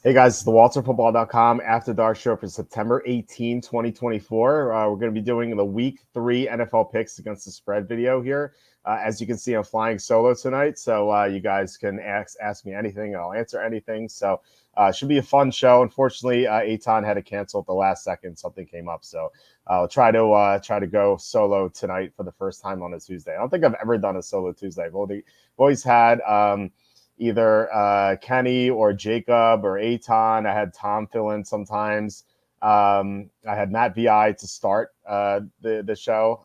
Hey guys, it's the WalterFootball.com After Dark Show for September 18, 2024. We're going to be doing the Week 3 NFL picks against the spread video here. As you can see, I'm flying solo tonight, so you guys can ask me anything, and I'll answer anything. So it should be a fun show. Unfortunately, Aton had to cancel at the last second. Something came up, so I'll try to go solo tonight for the first time on a Tuesday. I don't think I've ever done a solo Tuesday. I've always had either Kenny or Jacob or Aton. I had Tom fill in sometimes. I had Matt VI to start the show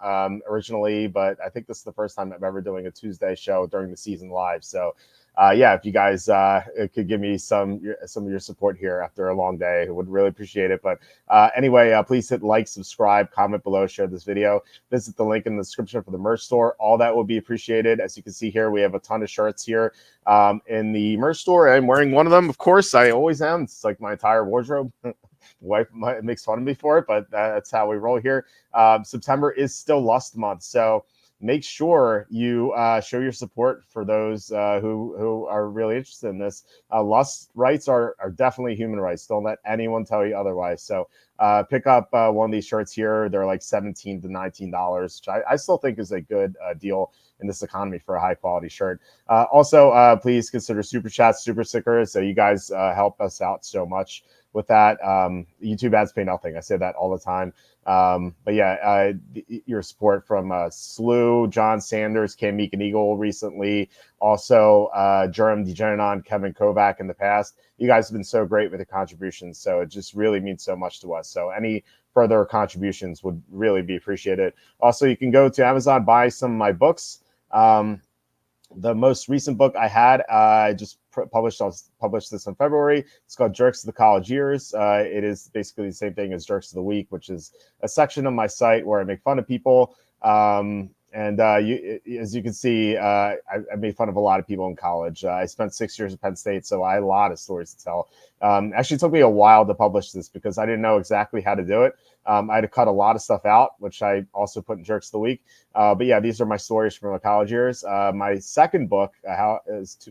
originally, but I think this is the first time I'm ever doing a Tuesday show during the season live. So yeah, if you guys could give me some of your support here after a long day, I would really appreciate it. But anyway, please hit like, subscribe, comment below, share this video. Visit the link in the description for the merch store. All that will be appreciated. As you can see here, we have a ton of shirts here in the merch store. I'm wearing one of them, of course. I always am. It's like my entire wardrobe. Wife makes fun of me for it, but that's how we roll here. September is still Lust Month, so make sure you show your support for those who are really interested in this. Lust rights are definitely human rights. Don't let anyone tell you otherwise. So pick up one of these shirts here. They're like $17 to $19, which I still think is a good deal in this economy for a high quality shirt. Also, please consider super chats, super stickers. So you guys help us out so much with that. YouTube ads pay nothing. I say that all the time. But yeah, your support from Slew, John Sanders, Cam Meek and Eagle recently, also Jerem Degeneron, Kevin Kovac in the past. You guys have been so great with the contributions, so it just really means so much to us. So any further contributions would really be appreciated. Also, you can go to Amazon, buy some of my books. The most recent book I had, I just published this in February. It's called Jerks of the College Years. It is basically the same thing as Jerks of the Week, which is a section of my site where I make fun of people. As you can see, I made fun of a lot of people in college. I spent 6 years at Penn State, so I had a lot of stories to tell. Actually, it took me a while to publish this because I didn't know exactly how to do it. I had to cut a lot of stuff out, which I also put in Jerks of the Week. But yeah, these are my stories from my college years. My second book,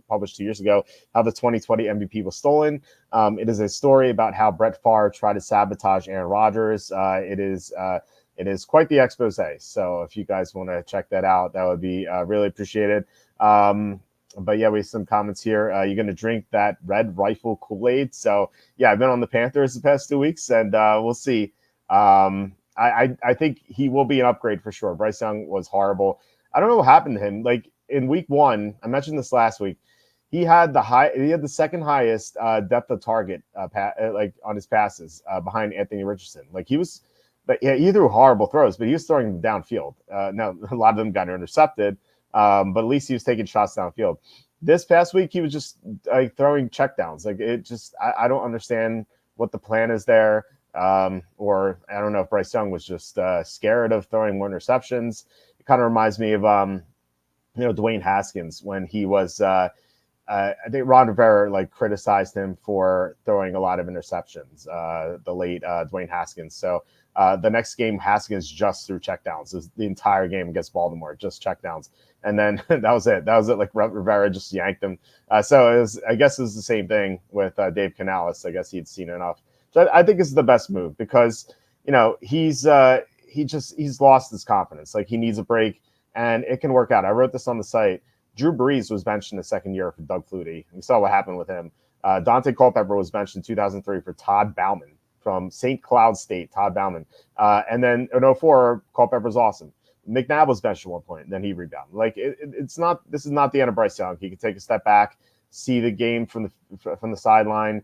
published 2 years ago, How the 2020 MVP Was Stolen. It is a story about how Brett Favre tried to sabotage Aaron Rodgers. It is quite the expose. So if you guys want to check that out, that would be really appreciated. But yeah, we have some comments here. You're going to drink that Red Rifle Kool-Aid. So yeah, I've been on the Panthers the past 2 weeks, and we'll see. I think he will be an upgrade for sure. Bryce Young was horrible. I don't know what happened to him. Like in week 1, I mentioned this last week. He had the second highest depth of target like on his passes behind Anthony Richardson. Like he threw horrible throws, but he was throwing them downfield. Now a lot of them got intercepted, but at least he was taking shots downfield. This past week, he was just throwing checkdowns. Like it just, I don't understand what the plan is there. Or I don't know if Bryce Young was just scared of throwing more interceptions. It kind of reminds me of Dwayne Haskins when he was I think Ron Rivera criticized him for throwing a lot of interceptions, the late Dwayne Haskins. So the next game, Haskins just threw checkdowns. It was the entire game against Baltimore, just checkdowns. And then that was it. Like Rivera just yanked him. So I guess it was the same thing with Dave Canales. I guess he'd seen enough. So I think it's the best move because, he's lost his confidence. Like he needs a break and it can work out. I wrote this on the site. Drew Brees was benched in the second year for Doug Flutie. We saw what happened with him. Dante Culpepper was benched in 2003 for Todd Bauman from St. Cloud State, Todd Bauman. And then in 2004, Culpepper's awesome. McNabb was benched at one point, then he rebounded. This is not the end of Bryce Young. He can take a step back, see the game from the sideline,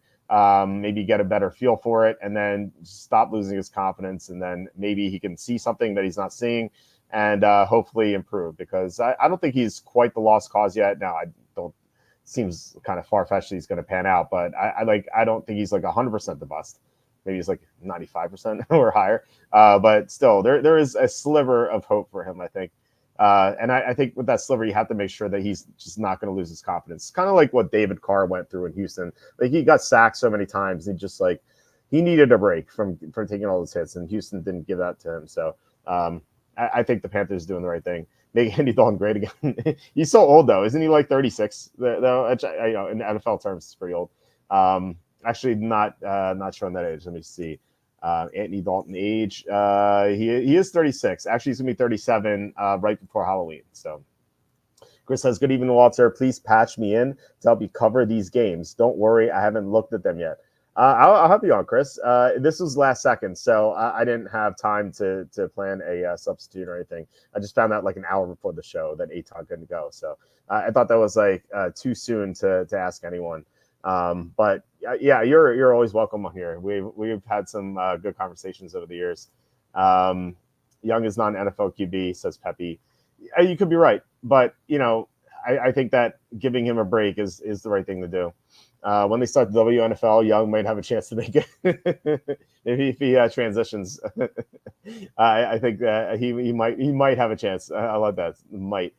maybe get a better feel for it, and then stop losing his confidence. And then maybe he can see something that he's not seeing and hopefully improve because I don't think he's quite the lost cause yet. Now, I don't, seems kind of far-fetched that he's going to pan out, but I don't think he's 100% the bust. Maybe he's 95% or higher. But still, there is a sliver of hope for him, I think. And I think with that sliver, you have to make sure that he's just not going to lose his confidence. It's kind of like what David Carr went through in Houston. He got sacked so many times. He needed a break from taking all those hits, and Houston didn't give that to him. So I think the Panthers are doing the right thing. Make Andy Dalton great again. He's so old, though. Isn't he 36? Though, in NFL terms, it's pretty old. Actually, not showing that age. Let me see. Anthony Dalton age. He is 36. Actually, he's gonna be 37 right before Halloween. So Chris says, "Good evening, Walter. Please patch me in to help you cover these games. Don't worry, I haven't looked at them yet." I'll help you on, Chris. This was last second, so I didn't have time to plan a substitute or anything. I just found out like an hour before the show that Aton couldn't go, so I thought that was like too soon to ask anyone. But yeah, you're always welcome on here. We've had some good conversations over the years. Young is not an NFL QB, says Pepe. You could be right, but I think that giving him a break is the right thing to do. When they start the WNFL, Young might have a chance to make it if he transitions. I think that he might have a chance. I love that might.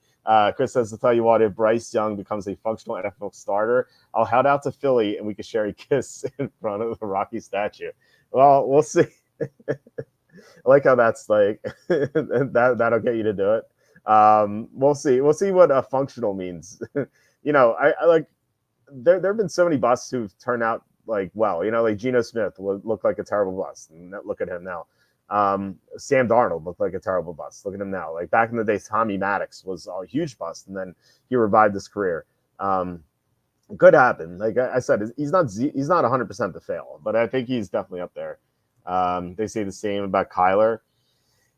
Chris says, to tell you what, if Bryce Young becomes a functional NFL starter, I'll head out to Philly and we can share a kiss in front of the Rocky statue. Well, we'll see. I like how that's like that'll get you to do it. We'll see. We'll see what functional means. I like there have been so many busts who've turned out like well. Like Geno Smith looked like a terrible bust, and look at him now. Sam Darnold looked like a terrible bust. Look at him now. Like back in the day, Tommy Maddox was a huge bust, and then he revived his career. Could happen. Like I said, he's not 100% to fail, but I think he's definitely up there. They say the same about Kyler.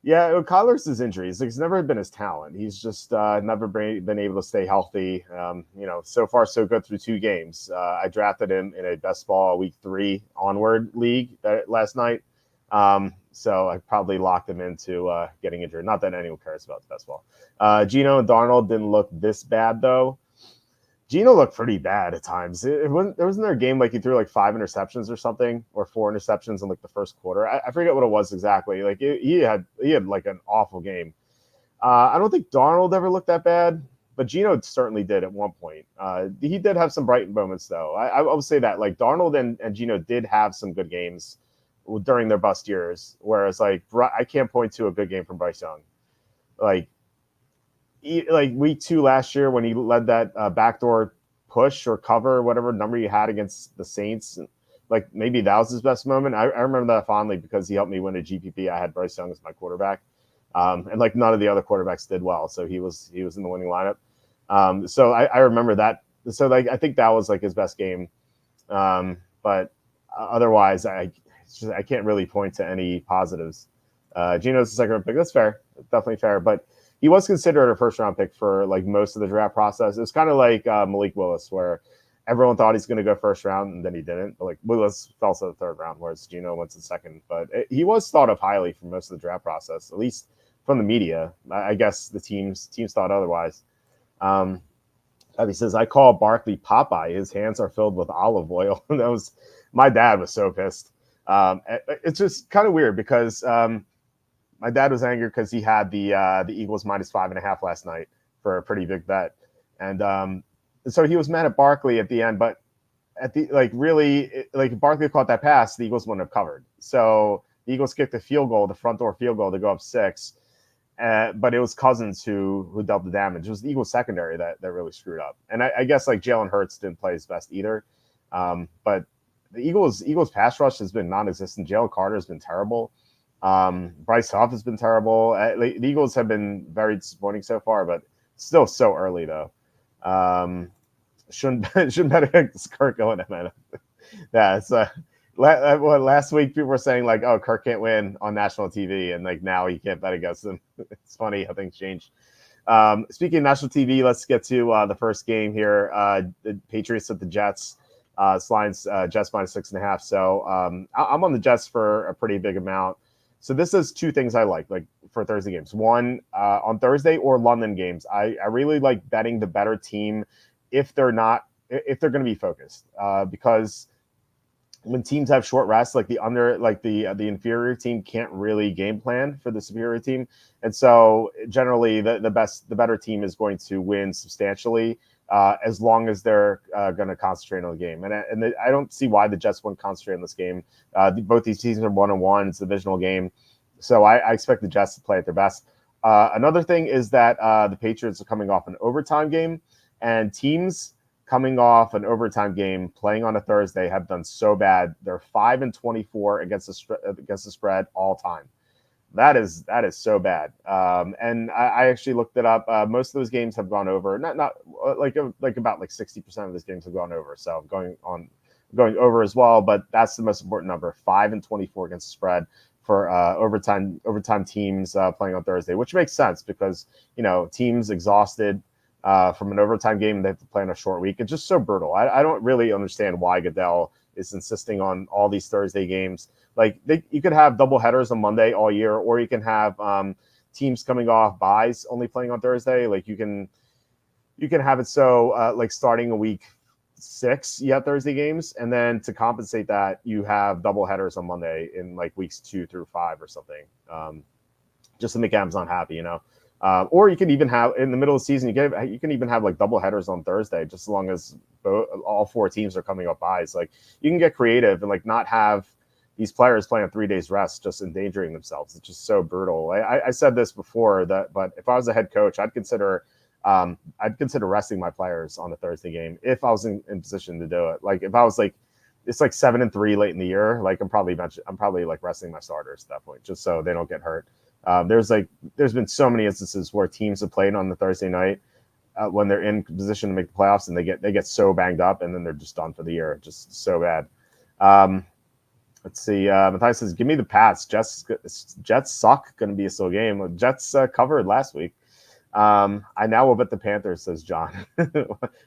Yeah, Kyler's his injuries. Like, he's never been his talent. He's just never been able to stay healthy. So far so good through 2 games. I drafted him in a best ball week 3 onward league last night. So I probably locked him into getting injured. Not that anyone cares about the best ball. Geno and Darnold didn't look this bad though. Geno looked pretty bad at times. There wasn't there a game like he threw like 5 interceptions or something, or 4 interceptions in like the first quarter. I forget what it was exactly. Like he had like an awful game. I don't think Darnold ever looked that bad, but Geno certainly did at one point. He did have some bright moments though. I would say that like Darnold and Geno did have some good games during their bust years, whereas like I can't point to a good game from Bryce Young. Like week 2 last year when he led that backdoor push or cover, whatever number he had against the Saints, like maybe that was his best moment. I remember that fondly because he helped me win a GPP. I had Bryce Young as my quarterback, and like none of the other quarterbacks did well, so he was in the winning lineup. So I remember that. So like I think that was like his best game, but otherwise I can't really point to any positives. Geno's the second round pick. That's fair, definitely fair, but he was considered a first-round pick for like most of the draft process. It was kind of like Malik Willis, where everyone thought he's going to go first round, and then he didn't. But like Willis fell to the 3rd round, whereas Geno went to the 2nd. But he was thought of highly for most of the draft process, at least from the media. I guess the teams thought otherwise. He says, "I call Barkley Popeye. His hands are filled with olive oil." My dad was so pissed. It's just kind of weird because. My dad was angry because he had the Eagles minus 5.5 last night for a pretty big bet, and so he was mad at Barkley at the end. But at the if Barkley caught that pass, the Eagles wouldn't have covered. So the Eagles kicked the front door field goal to go up 6, but it was Cousins who dealt the damage. It was the Eagles secondary that really screwed up, and I guess like Jalen Hurts didn't play his best either. But the Eagles pass rush has been non-existent. Jalen Carter has been terrible. Bryce Huff has been terrible. The Eagles have been very disappointing so far, but still so early though. Shouldn't bet against Kirk going, man. Yeah, it's last week people were saying like, oh, Kirk can't win on national TV, and like now he can't bet against them. It's funny how things change. Speaking of national TV, let's get to the first game here. The Patriots at the Jets. Lines Jets minus 6.5. So I'm on the Jets for a pretty big amount. So this is 2 things I like for Thursday games. One, on Thursday or London games, I really like betting the better team if they're going to be focused. Because when teams have short rests, like the inferior team can't really game plan for the superior team, and so generally the better team is going to win substantially. As long as they're going to concentrate on the game. And I don't see why the Jets wouldn't concentrate on this game. Both these teams are 1-1. It's a divisional game. So I expect the Jets to play at their best. Another thing is that the Patriots are coming off an overtime game, and teams coming off an overtime game, playing on a Thursday, have done so bad. They're 5-24 against the spread all time. That is so bad. And I actually looked it up. Most of those games have gone over. Not like about 60% of those games have gone over. So going over as well. But that's the most important number: 5-24 against the spread for overtime teams playing on Thursday, which makes sense because teams exhausted from an overtime game, they have to play on a short week. It's just so brutal. I don't really understand why Goodell is insisting on all these Thursday games. Like you could have double headers on Monday all year, or you can have teams coming off buys only playing on Thursday. Like you can have it so like starting a week 6, you have Thursday games, and then to compensate that, you have double headers on Monday in like weeks 2 through 5 or something, just to make Amazon happy, or you can even have in the middle of the season, you can even have like double headers on Thursday, just as long as all 4 teams are coming off buys. Like you can get creative and like not have these players playing on 3 days rest, just endangering themselves. It's just so brutal. I said this before but if I was a head coach, I'd consider resting my players on a Thursday game if I was in position to do it. Like if I was like, it's like 7-3 late in the year, like I'm probably like resting my starters at that point, just so they don't get hurt. There's been so many instances where teams have played on the Thursday night when they're in position to make the playoffs, and they get so banged up, and then they're just done for the year. Just so bad. Let's see. Matthias says, "Give me the Pats. Jets suck. Going to be a slow game. Jets covered last week. I now will bet the Panthers," says John.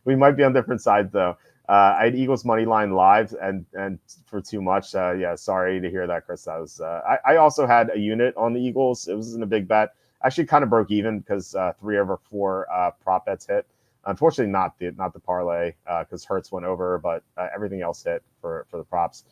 We might be on different sides though. I had Eagles money line live and for too much. Yeah, sorry to hear that, Chris. I also had a unit on the Eagles. It wasn't a big bet. Actually, kind of broke even because 3 over 4 prop bets hit. Unfortunately, not the parlay because Hurts went over, but everything else hit for the props.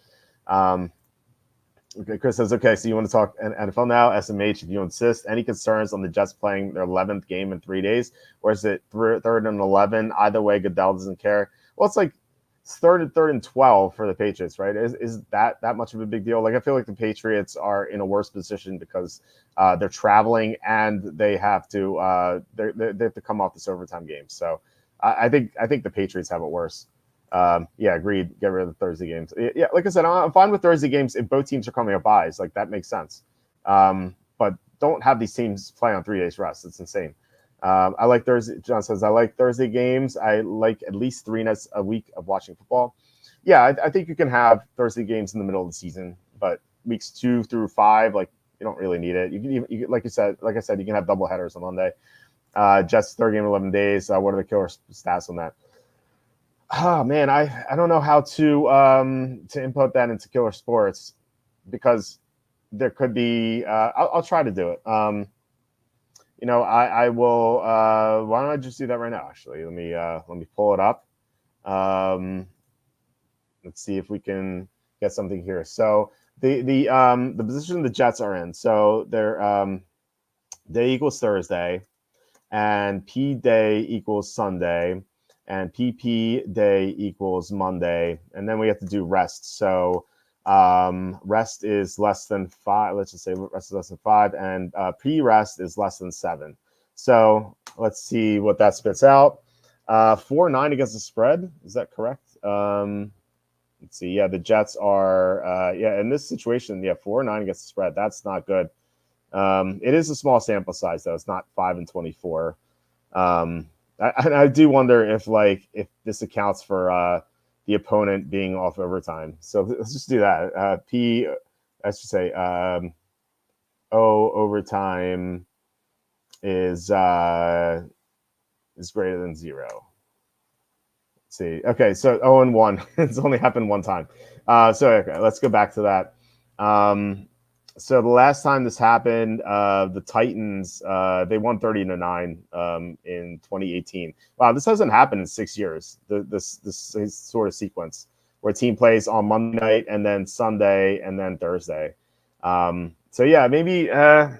Okay, Chris says, okay, so you want to talk NFL now? SMH, if you insist. Any concerns on the Jets playing their 11th game in 3 days? Or is it 3rd and 11? Either way, Goodell doesn't care. Well, it's like it's 3rd and 12 for the Patriots, right? Is that much of a big deal? Like, I feel like the Patriots are in a worse position because they're traveling and they have to they have to come off this overtime game. So I think the Patriots have it worse. Yeah, agreed. Get rid of the Thursday games. Yeah, like I said, I'm fine with Thursday games if both teams are coming up buys. Like that makes sense. But don't have these teams play on 3 days rest. It's insane. I like Thursday. John says, I like Thursday games. I like at least 3 nights a week of watching football. Yeah, I think you can have Thursday games in the middle of the season, but weeks 2 through 5, like you don't really need it. You can like I said, you can have double headers on Monday. Jets 3rd game in 11 days. What are the killer stats on that? Oh man, I don't know how to input that into Killer Sports because there could be. I'll try to do it. I will. Why don't I just do that right now? Actually, let me pull it up. Let's see if we can get something here. So the position the Jets are in. So they're day equals Thursday, and P day equals Sunday. And PP day equals Monday, and then we have to do rest. So rest is less than 5. Let's just say rest is less than 5, and pre-rest is less than 7. So let's see what that spits out. 4-9 against the spread. Is that correct? Let's see. Yeah, the Jets are. In this situation, 4-9 against the spread. That's not good. It is a small sample size, though. It's not 5-24. I do wonder if this accounts for the opponent being off overtime. So let's just do that. I should say overtime is greater than 0. Let's see. Okay, so 0-1. It's only happened one time. Okay, let's go back to that. So the last time this happened, the Titans they won 30-9 in 2018. Wow, this hasn't happened in 6 years. This sort of sequence where a team plays on Monday night and then Sunday and then Thursday. Maybe I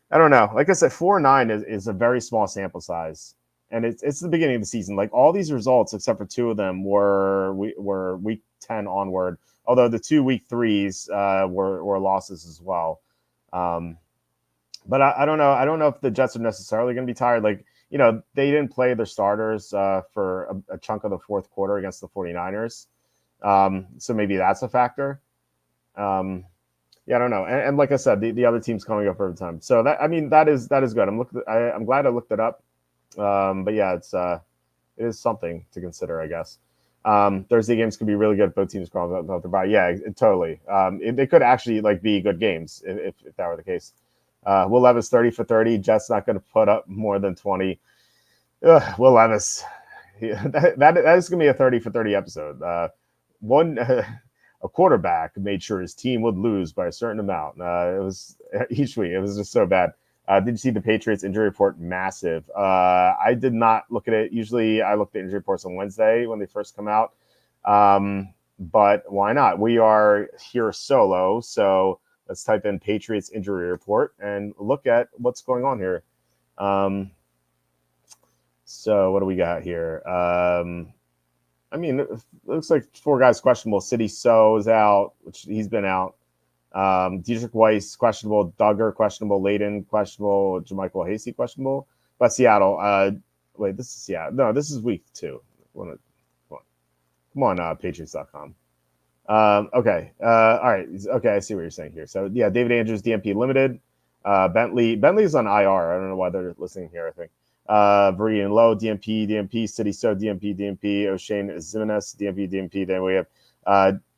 don't know. Like I said, 4-9 is a very small sample size, and it's the beginning of the season. Like all these results, except for 2 of them, were week 10 onward. Although the 2 week 3s were losses as well. But I don't know. I don't know if the Jets are necessarily going to be tired. Like they didn't play their starters for a chunk of the fourth quarter against the 49ers. So maybe that's a factor. Yeah, I don't know. And like I said, the other team's coming up over time. So that is good. I'm glad I looked it up. But yeah, it is something to consider, I guess. Thursday games could be really good if both teams crawl out their bye. Yeah, totally. They could actually be good games if that were the case. Will Levis 30 for 30. Jets not going to put up more than 20. Ugh, Will Levis. That is going to be a 30 for 30 episode. A quarterback made sure his team would lose by a certain amount. It was each week. It was just so bad. Did you see the Patriots injury report? Massive. I did not look at it. Usually I look at injury reports on Wednesday when they first come out. But why not? We are here solo. So let's type in Patriots injury report and look at what's going on here. So what do we got here? It looks like 4 guys questionable. City So is out, which he's been out. Dietrich Weiss, questionable. Duggar, questionable. Layden, questionable. Jermichael Hasty, questionable. But Seattle, wait, this is Seattle. No, this is week 2. Come on, Patriots.com. Okay. All right. Okay, I see what you're saying here. So, yeah, David Andrews, DMP limited. Bentley's on IR. I don't know why they're listening here, I think. Veridian Low, DMP, City So, DMP, O'Shane Zimenez, DMP. Then we have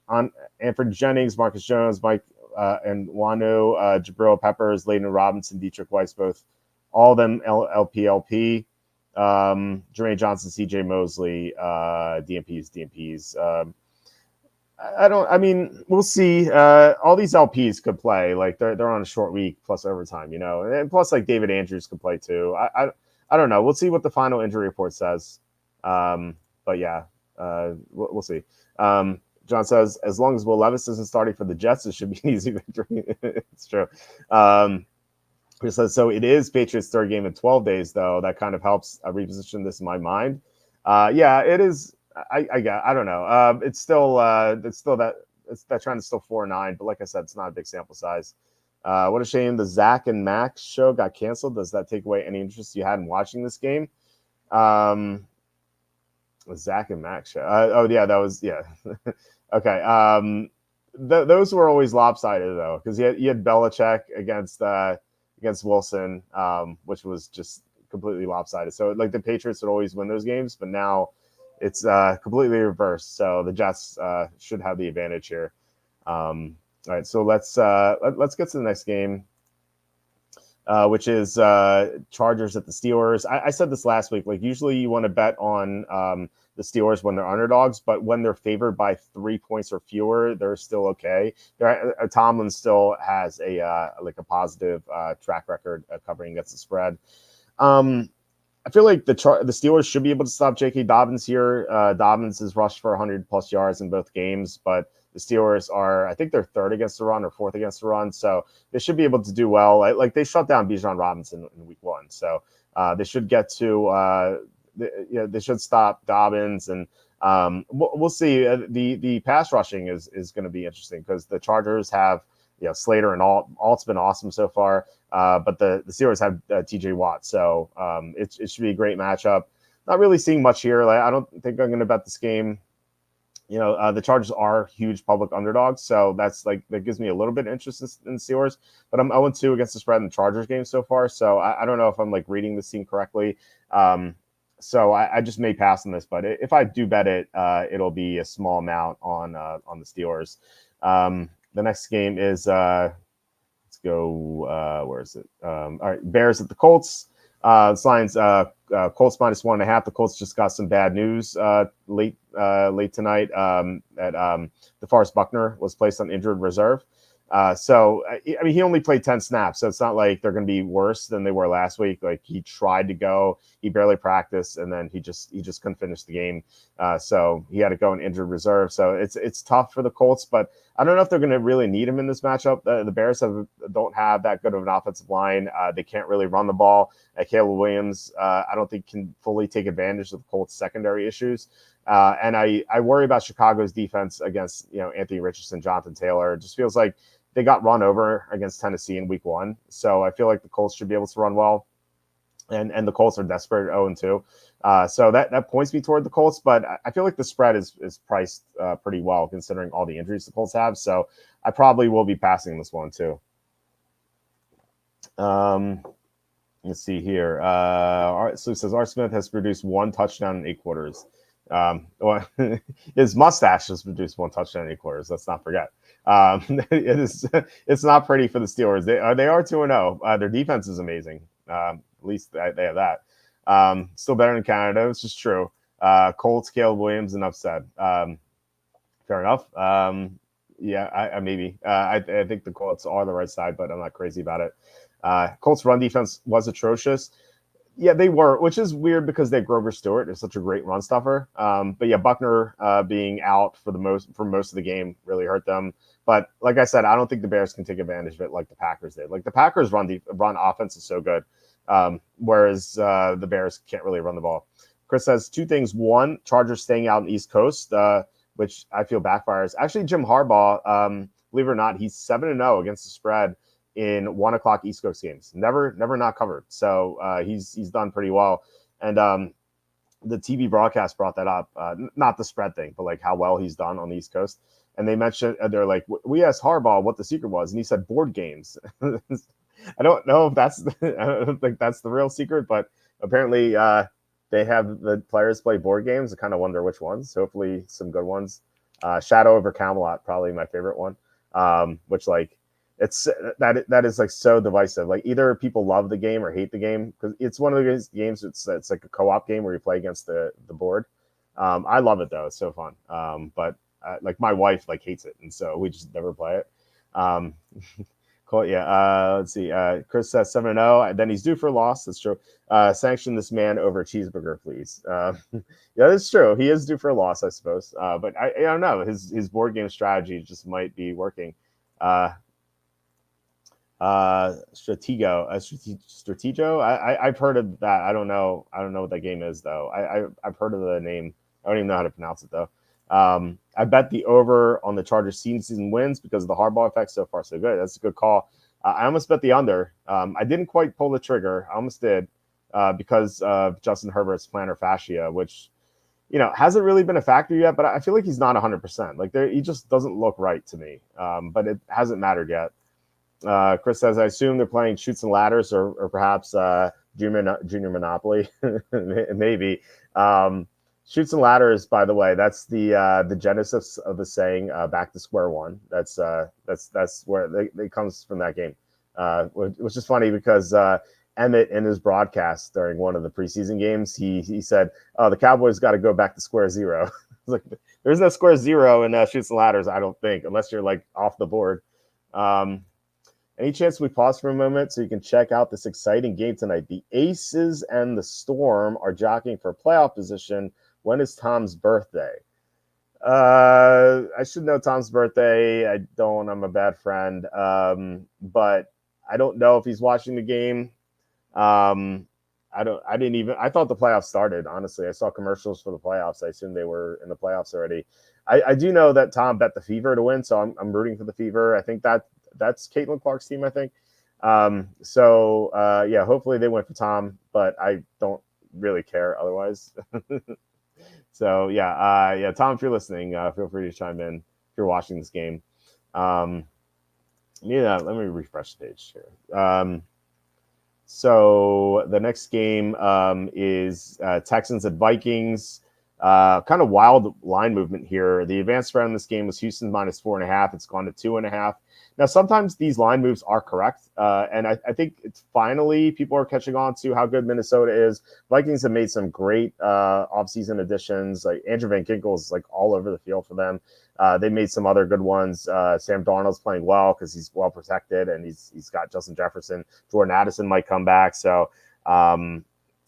on Anford Jennings, Marcus Jones, Mike and Wanu, Jabril Peppers, Layden Robinson, Dietrich Weiss, both all of them LP. Jermaine Johnson, CJ Mosley, DMPs. We'll see. All these LPs could play. Like they're on a short week plus overtime, and plus David Andrews could play too. I don't know. We'll see what the final injury report says. But yeah, we'll see. John says, as long as Will Levis isn't starting for the Jets, it should be an easy victory. It's true. He says, so it is Patriots' third game in 12 days, though. That kind of helps reposition this in my mind. Yeah, it is. I don't know. It's still that trend is still 4-9, but like I said, it's not a big sample size. What a shame the Zach and Max show got canceled. Does that take away any interest you had in watching this game? The Zach and Max show. Yeah, that was okay. Those were always lopsided though, because you had Belichick against Wilson, which was just completely lopsided. So the Patriots would always win those games, but now it's completely reversed. So the Jets should have the advantage here. All right, so let's get to the next game, which is Chargers at the Steelers. I said this last week. Usually you want to bet on the Steelers when they're underdogs, but when they're favored by 3 points or fewer, they're still okay. Tomlin still has a positive track record covering against the spread. I feel like the Steelers should be able to stop J.K. Dobbins here. Dobbins has rushed for 100+ yards in both games, but the Steelers are, I think they're third against the run or fourth against the run, so they should be able to do well. They shut down Bijan Robinson in week 1, so they should get to they should stop Dobbins, and we'll see. The pass rushing is going to be interesting because the Chargers have Slater and Alt's been awesome so far, but the Steelers have T.J. Watt, so it should be a great matchup. Not really seeing much here. I don't think I'm going to bet this game. The Chargers are huge public underdogs, so that gives me a little bit of interest in the Steelers. But I'm 0-2 against the spread in the Chargers game so far, so I don't know if I'm reading this team correctly. So I just may pass on this, but if I do bet it, it'll be a small amount on the Steelers. The next game is let's go. Where is it? All right, Bears at the Colts. This line's Colts -1.5. The Colts just got some bad news late tonight that DeForest Buckner was placed on injured reserve. So he only played 10 snaps, so it's not like they're going to be worse than they were last week. He tried to go, he barely practiced, and then he just couldn't finish the game. So he had to go in injured reserve. So it's tough for the Colts, but I don't know if they're going to really need him in this matchup. The Bears don't have that good of an offensive line. They can't really run the ball. Caleb Williams, I don't think can fully take advantage of the Colts' secondary issues. And I worry about Chicago's defense against Anthony Richardson, Jonathan Taylor. It just feels like they got run over against Tennessee in week 1. So I feel like the Colts should be able to run well. and the Colts are desperate 0-2. So that points me toward the Colts, but I feel like the spread is priced pretty well considering all the injuries the Colts have. So I probably will be passing this one too. Let's see here. So it says R. Smith has produced 1 touchdown in 8 quarters. Well, his mustache has produced 1 touchdown in 8 quarters. Let's not forget. It's not pretty for the Steelers. They are 2-0. Their defense is amazing. At least they have that. Still better than Canada, which is true. Colts, Caleb Williams, enough said. Fair enough. Yeah, I maybe. I think the Colts are the right side, but I'm not crazy about it. Colts run defense was atrocious. Yeah, they were, which is weird because they have Grover Stewart is such a great run stuffer. But yeah, Buckner being out for most of the game really hurt them. But like I said, I don't think the Bears can take advantage of it like the Packers did. Like the Packers run offense is so good, whereas the Bears can't really run the ball. Chris says 2 things. 1, Chargers staying out on the East Coast, which I feel backfires. Actually, Jim Harbaugh, believe it or not, he's 7-0 against the spread in 1:00 East Coast games. Never not covered. So he's done pretty well. And the TV broadcast brought that up, not the spread thing, but like how well he's done on the East Coast. And they mentioned, they're like, we asked Harbaugh what the secret was, and he said board games. I don't know if I don't think that's the real secret, but apparently they have the players play board games. I kind of wonder which ones. Hopefully some good ones. Shadow over Camelot, probably my favorite one. Which like it's that is like so divisive. Like either people love the game or hate the game because it's one of those games. It's like a co-op game where you play against the board. I love it though; it's so fun. But like my wife like hates it, and so we just never play it. Cool. Yeah. Let's see. Chris says 7-0. Then he's due for a loss. That's true. Sanction this man over a cheeseburger, please. Yeah, that's true. He is due for a loss, I suppose. But I don't know. His board game strategy just might be working. Stratego. I've heard of that. I don't know what that game is though. I've heard of the name. I don't even know how to pronounce it though. I bet the over on the Chargers season wins because of the Harbaugh effect. So far, so good. That's a good call. I almost bet the under. I didn't quite pull the trigger. I almost did because of Justin Herbert's plantar fascia, which hasn't really been a factor yet. But I feel like he's not 100%. Like he just doesn't look right to me. But it hasn't mattered yet. Chris says, I assume they're playing Chutes and Ladders or perhaps Junior Monopoly, maybe. Chutes and Ladders, by the way, that's the genesis of the saying "back to square one." That's where it comes from that game, which is funny because Emmett in his broadcast during one of the preseason games, he said, "Oh, the Cowboys got to go back to square zero." Like there's no square zero in Chutes and Ladders, I don't think, unless you're like off the board. Any chance we pause for a moment so you can check out this exciting game tonight? The Aces and the Storm are jockeying for playoff position. When is Tom's birthday? I should know Tom's birthday. I don't. I'm a bad friend. But I don't know if he's watching the game. I thought the playoffs started, honestly. I saw commercials for the playoffs. I assumed they were in the playoffs already. I do know that Tom bet the Fever to win, so I'm rooting for the Fever. I think that's Caitlin Clark's team, I think. Yeah, hopefully they win for Tom, but I don't really care otherwise. So yeah, Tom, if you're listening, feel free to chime in if you're watching this game. Let me refresh the page here. So the next game is Texans at Vikings. Kind of wild line movement here. The advanced spread on this game was Houston minus 4.5. It's gone to 2.5. Now, sometimes these line moves are correct, and I think it's finally people are catching on to how good Minnesota is. Vikings have made some great offseason additions. Like Andrew Van Ginkel is like all over the field for them. They made some other good ones. Sam Darnold's playing well because he's well protected, and he's got Justin Jefferson. Jordan Addison might come back. So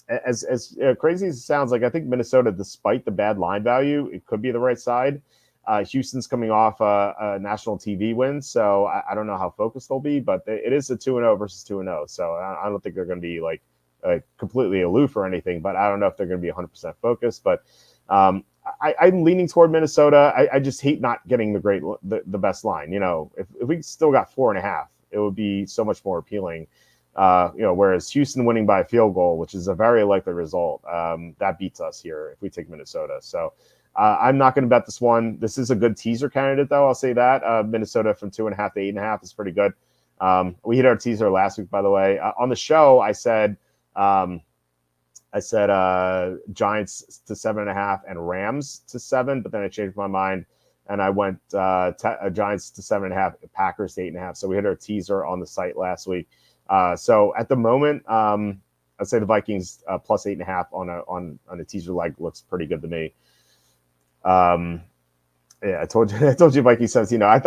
as crazy as it sounds, like I think Minnesota, despite the bad line value, it could be the right side. Houston's coming off a national TV win, so I don't know how focused they'll be, but it is a 2-0 versus 2-0. So I don't think they're going to be like completely aloof or anything, but I don't know if they're going to be 100% focused. But I'm leaning toward Minnesota. I just hate not getting the best line. If we still got 4.5, it would be so much more appealing. Whereas Houston winning by a field goal, which is a very likely result, that beats us here if we take Minnesota. So I'm not going to bet this one. This is a good teaser candidate, though. I'll say that. Minnesota from 2.5 to 8.5 is pretty good. We hit our teaser last week, by the way. On the show, I said Giants to 7.5 and Rams to 7, but then I changed my mind and I went Giants to 7.5, Packers to 8.5. So we hit our teaser on the site last week. So at the moment, I'd say the Vikings plus 8.5 on a teaser leg looks pretty good to me. Yeah, I told you Vikings 17. I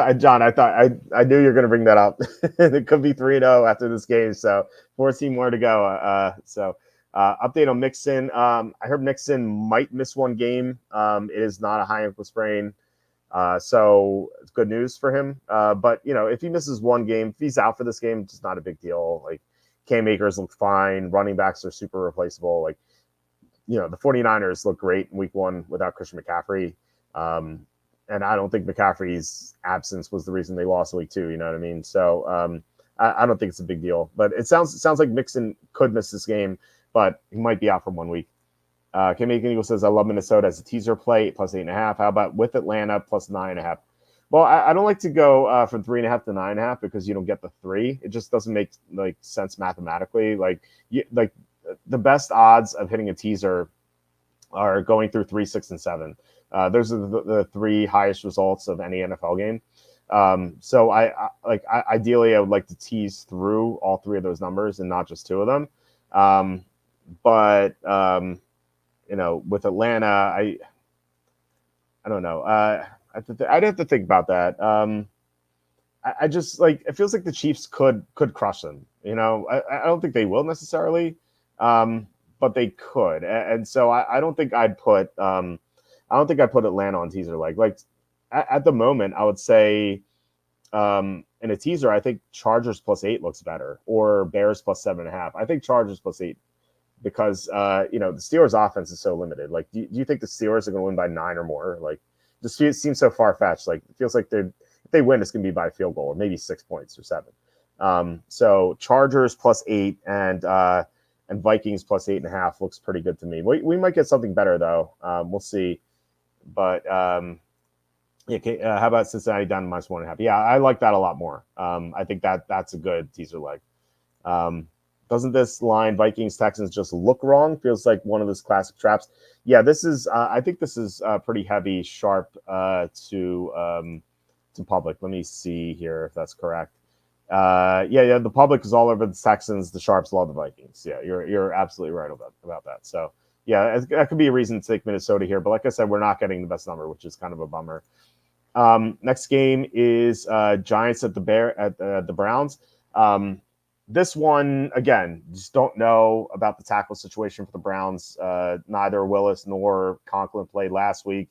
knew you were going to bring that up. It could be 3-0 after this game, so 14 more to go. Update on Mixon. I heard Mixon might miss one game. It is not a high ankle sprain, so it's good news for him. But if he misses one game, if he's out for this game, it's not a big deal. Like Cam Akers look fine. Running backs are super replaceable. Like the 49ers look great in week 1 without Christian McCaffrey. And I don't think McCaffrey's absence was the reason they lost week 2. You know what I mean? So I don't think it's a big deal. But it sounds like Mixon could miss this game, but he might be out for 1 week. Kim Aiken Eagle says, I love Minnesota as a teaser play, plus 8.5. How about with Atlanta, plus 9.5? Well, I don't like to go from 3.5 to 9.5 because you don't get the 3. It just doesn't make sense mathematically. The best odds of hitting a teaser are going through 3, 6, and 7. Those are the 3 highest results of any NFL game. So ideally I would like to tease through all 3 of those numbers and not just 2 of them. But with Atlanta, I don't know. I'd have to think about that. I just it feels like the Chiefs could crush them. I don't think they will necessarily, but they could. And so I don't think I'd put Atlanta on teaser leg. At the moment, I would say in a teaser, I think Chargers plus 8 looks better, or Bears plus 7.5. I think Chargers plus 8 because the Steelers' offense is so limited. Do you think the Steelers are going to win by 9 or more? This seems so far fetched. It feels like if they win, it's going to be by a field goal or maybe 6 points or 7. So Chargers plus 8 and Vikings plus 8.5 looks pretty good to me. We might get something better though. We'll see. But how about Cincinnati down to minus 1.5? Yeah, I like that a lot more. I think that's a good teaser leg. Doesn't this line Vikings Texans just look wrong? Feels like one of those classic traps. Yeah, this is. I think this is pretty heavy, sharp to public. Let me see here if that's correct. Yeah. The public is all over the Texans. The sharps love the Vikings. Yeah, you're absolutely right about that. So. Yeah, that could be a reason to take Minnesota here. But like I said, we're not getting the best number, which is kind of a bummer. Next game is Giants at the Browns. This one, again, just don't know about the tackle situation for the Browns. Neither Willis nor Conklin played last week.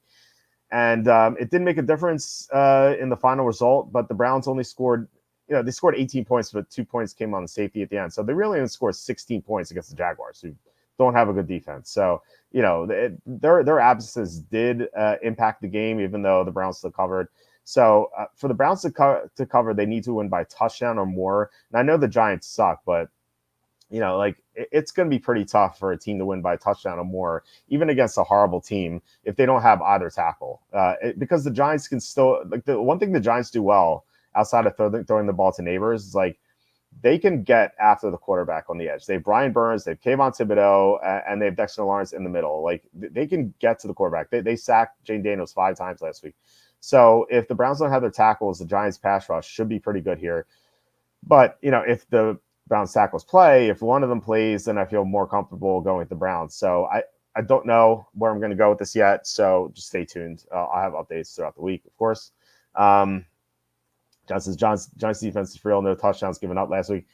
And it didn't make a difference in the final result, but the Browns only scored, they scored 18 points, but 2 points came on the safety at the end. So they really only scored 16 points against the Jaguars, who don't have a good defense. So, their absences did impact the game, even though the Browns still covered. So for the Browns to cover, they need to win by a touchdown or more. And I know the Giants suck, but, it's going to be pretty tough for a team to win by a touchdown or more, even against a horrible team, if they don't have either tackle. Because the Giants can still, the one thing the Giants do well outside of throwing the ball to neighbors is they can get after the quarterback on the edge. They have Brian Burns, they have Kayvon Thibodeau, and they have Dexter Lawrence in the middle. They can get to the quarterback. They sacked Jane Daniels 5 times last week. So if the Browns don't have their tackles, the Giants pass rush should be pretty good here. But, if the Browns tackles play, if one of them plays, then I feel more comfortable going with the Browns. So I don't know where I'm going to go with this yet. So just stay tuned. I'll have updates throughout the week, of course. John says Giants defense is real. No touchdowns given up last week.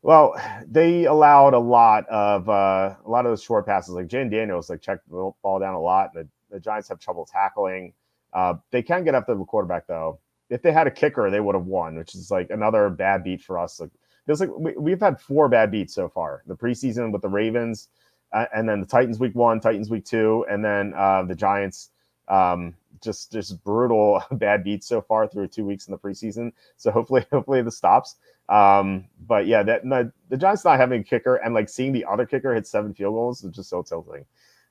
Well, they allowed a lot of those short passes. Jane Daniels checked the ball down a lot. And the Giants have trouble tackling. They can get after the quarterback though. If they had a kicker, they would have won, which is another bad beat for us. Feels like we've had 4 bad beats so far. The preseason with the Ravens, and then the Titans week 1, Titans week 2, and then the Giants Just brutal bad beats so far through 2 weeks in the preseason. So hopefully this stops. But yeah, the Giants not having a kicker and like seeing the other kicker hit 7 field goals is just so tilting.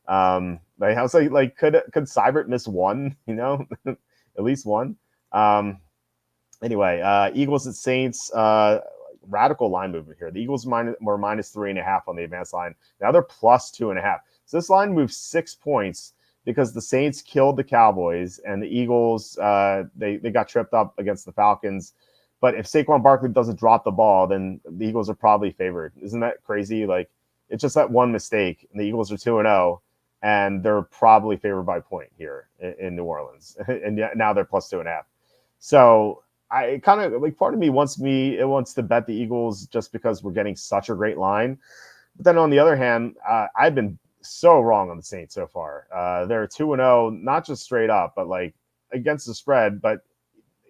Like I was like could Seibert miss one? You know, at least one. Anyway, Eagles at Saints. Radical line movement here. The Eagles were minus 3.5 on the advanced line. Now they're plus 2.5. So this line moved 6 points because the Saints killed the Cowboys and the Eagles, they got tripped up against the Falcons. But if Saquon Barkley doesn't drop the ball, then the Eagles are probably favored. Isn't that crazy? Like, it's just that one mistake, and the Eagles are 2-0, and they're probably favored by a point here in New Orleans. And now they're plus 2.5. So I kind of like, part of me wants to bet the Eagles just because we're getting such a great line. But then on the other hand, I've been so wrong on the Saints so far. They're 2-0, not just straight up, but like against the spread. But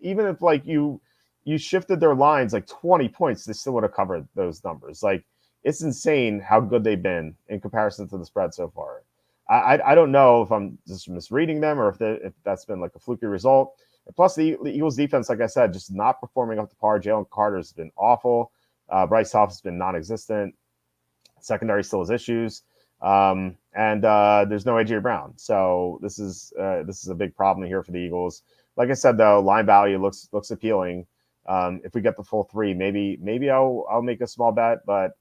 even if like you shifted their lines like 20 points, they still would have covered those numbers. Like, it's insane how good they've been in comparison to the spread so far. I don't know if I'm just misreading them or if that's been like a fluky result. And plus, the Eagles defense, like I said, just not performing up to par. Jalen Carter's been awful. Bryce has been non-existent. Secondary still has issues. And there's no AJ Brown. So this is a big problem here for the Eagles. Like I said, though, line value looks appealing. If we get the full 3, maybe I'll make a small bet, but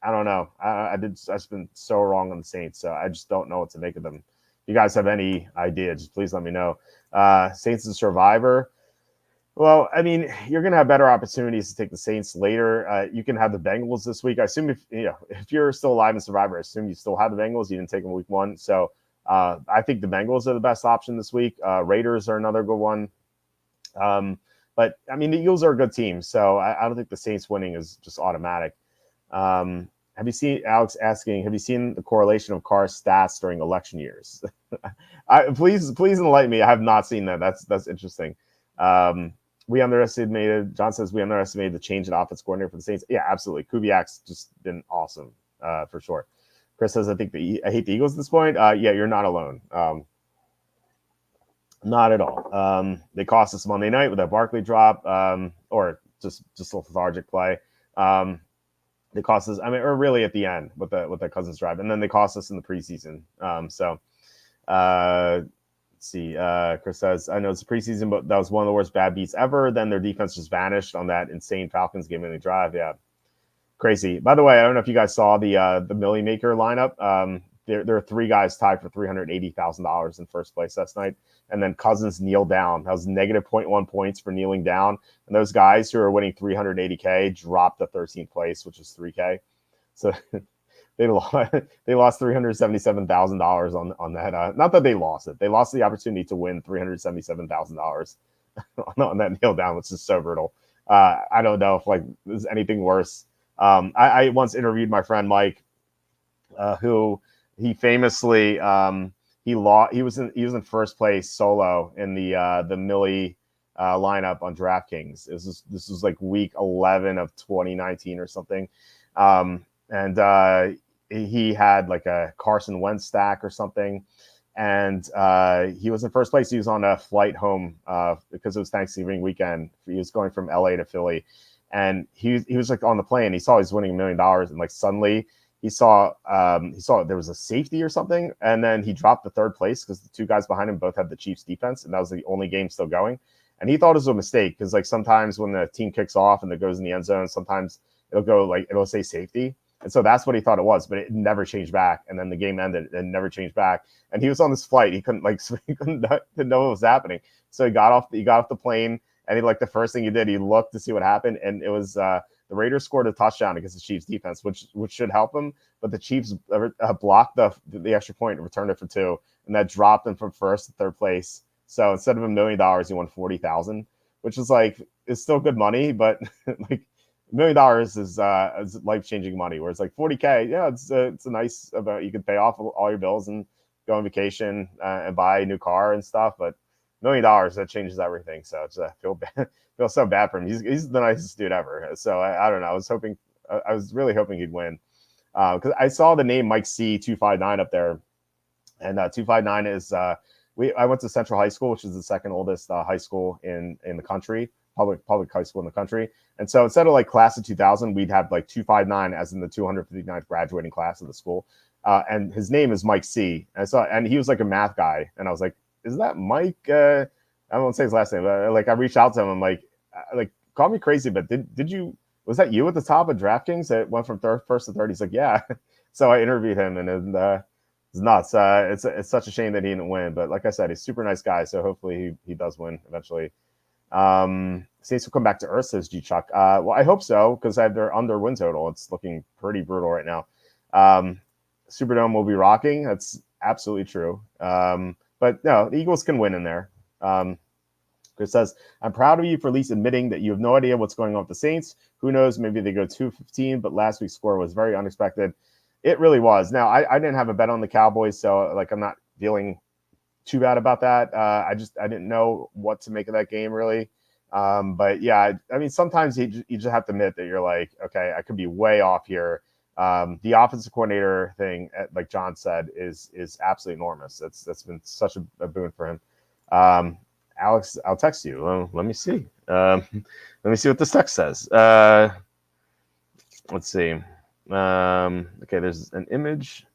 I don't know. I've been so wrong on the Saints, so I just don't know what to make of them. If you guys have any idea, just please let me know. Saints and Survivor. Well, I mean, you're going to have better opportunities to take the Saints later. You can have the Bengals this week. I assume if you're still alive in Survivor, I assume you still have the Bengals. You didn't take them week 1. So I think the Bengals are the best option this week. Raiders are another good one. But, I mean, the Eagles are a good team, so I don't think the Saints winning is just automatic. Have you seen, Alex asking, have you seen the correlation of car stats during election years? Please enlighten me. I have not seen that. That's interesting. John says we underestimated the change in offense coordinator for the Saints. Yeah, absolutely. Kubiak's just been awesome for sure. Chris says, I hate the Eagles at this point. Yeah, you're not alone. Not at all. They cost us Monday night with that Barkley drop, or just a lethargic play. They cost us, or really at the end with the Cousins drive, and then they cost us in the preseason. Let's see. Chris says, I know it's a preseason, but that was one of the worst bad beats ever. Then their defense just vanished on that insane Falcons game-winning drive. Yeah, crazy. By the way, I don't know if you guys saw the Millie Maker lineup. There are 3 guys tied for $380,000 in first place last night. And then Cousins kneeled down. That was negative 0.1 points for kneeling down. And those guys who are winning $380K dropped to 13th place, which is $3K. So they lost $377,000 on that. Not that they lost it. They lost the opportunity to win $377,000 on that kneel down, which is so brutal. I don't know if like there's anything worse. I once interviewed my friend Mike, who he famously he was in first place solo in the Millie lineup on DraftKings. This was like week 11 of 2019 or something, and he had like a Carson Wentz stack or something, and he was in first place. He was on a flight home because it was Thanksgiving weekend. He was going from LA to Philly, and he was like on the plane. He saw he was winning $1 million, and like suddenly he saw there was a safety or something, and then he dropped to third place because the 2 guys behind him both had the Chiefs defense, and that was the only game still going. And he thought it was a mistake because like sometimes when the team kicks off and it goes in the end zone, sometimes it'll say safety. And so that's what he thought it was, but it never changed back. And then the game ended and never changed back. And he was on this flight. He couldn't know what was happening. So he got off the plane, and the first thing he did, he looked to see what happened. And it was, the Raiders scored a touchdown against the Chiefs defense, which should help them. But the Chiefs blocked the extra point and returned it for 2. And that dropped him from first to third place. So instead of $1 million, he won $40,000, which is it's still good money, but like $1 million is life-changing money. Whereas like $40K, yeah, it's a nice you can pay off all your bills and go on vacation and buy a new car and stuff. But $1 million, that changes everything. So it's feel so bad for him. He's the nicest dude ever. So I don't know. I was really hoping he'd win because I saw the name Mike C 259 up there, and 259 is I went to Central High School, which is the second oldest high school in the country, public high school in the country. And so instead of like class of 2000, we'd have like 259 as in the 259th graduating class of the school. And his name is Mike C. And he was like a math guy. And I was like, is that Mike? I won't say his last name, but like I reached out to him. I'm like, call me crazy, but was that you at the top of DraftKings that went from first to third? He's like, yeah. So I interviewed him, and it's nuts. It's such a shame that he didn't win, but like I said, he's a super nice guy. So hopefully he does win eventually. Saints will come back to earth, says G Chuck. Well, I hope so, because they're under win total. It's looking pretty brutal right now. Superdome will be rocking. That's absolutely true. But no, the Eagles can win in there. Chris says, I'm proud of you for at least admitting that you have no idea what's going on with the Saints. Who knows? Maybe they go 2-15, but last week's score was very unexpected. It really was. Now, I didn't have a bet on the Cowboys, so like I'm not feeling too bad about that. I didn't know what to make of that game, really. But yeah, I mean, sometimes you just have to admit that you're like, okay, I could be way off here. The offensive coordinator thing, like John said, is absolutely enormous. That's been such a boon for him. Alex, I'll text you. Let me see. Let me see what this text says. Let's see. Okay, there's an image.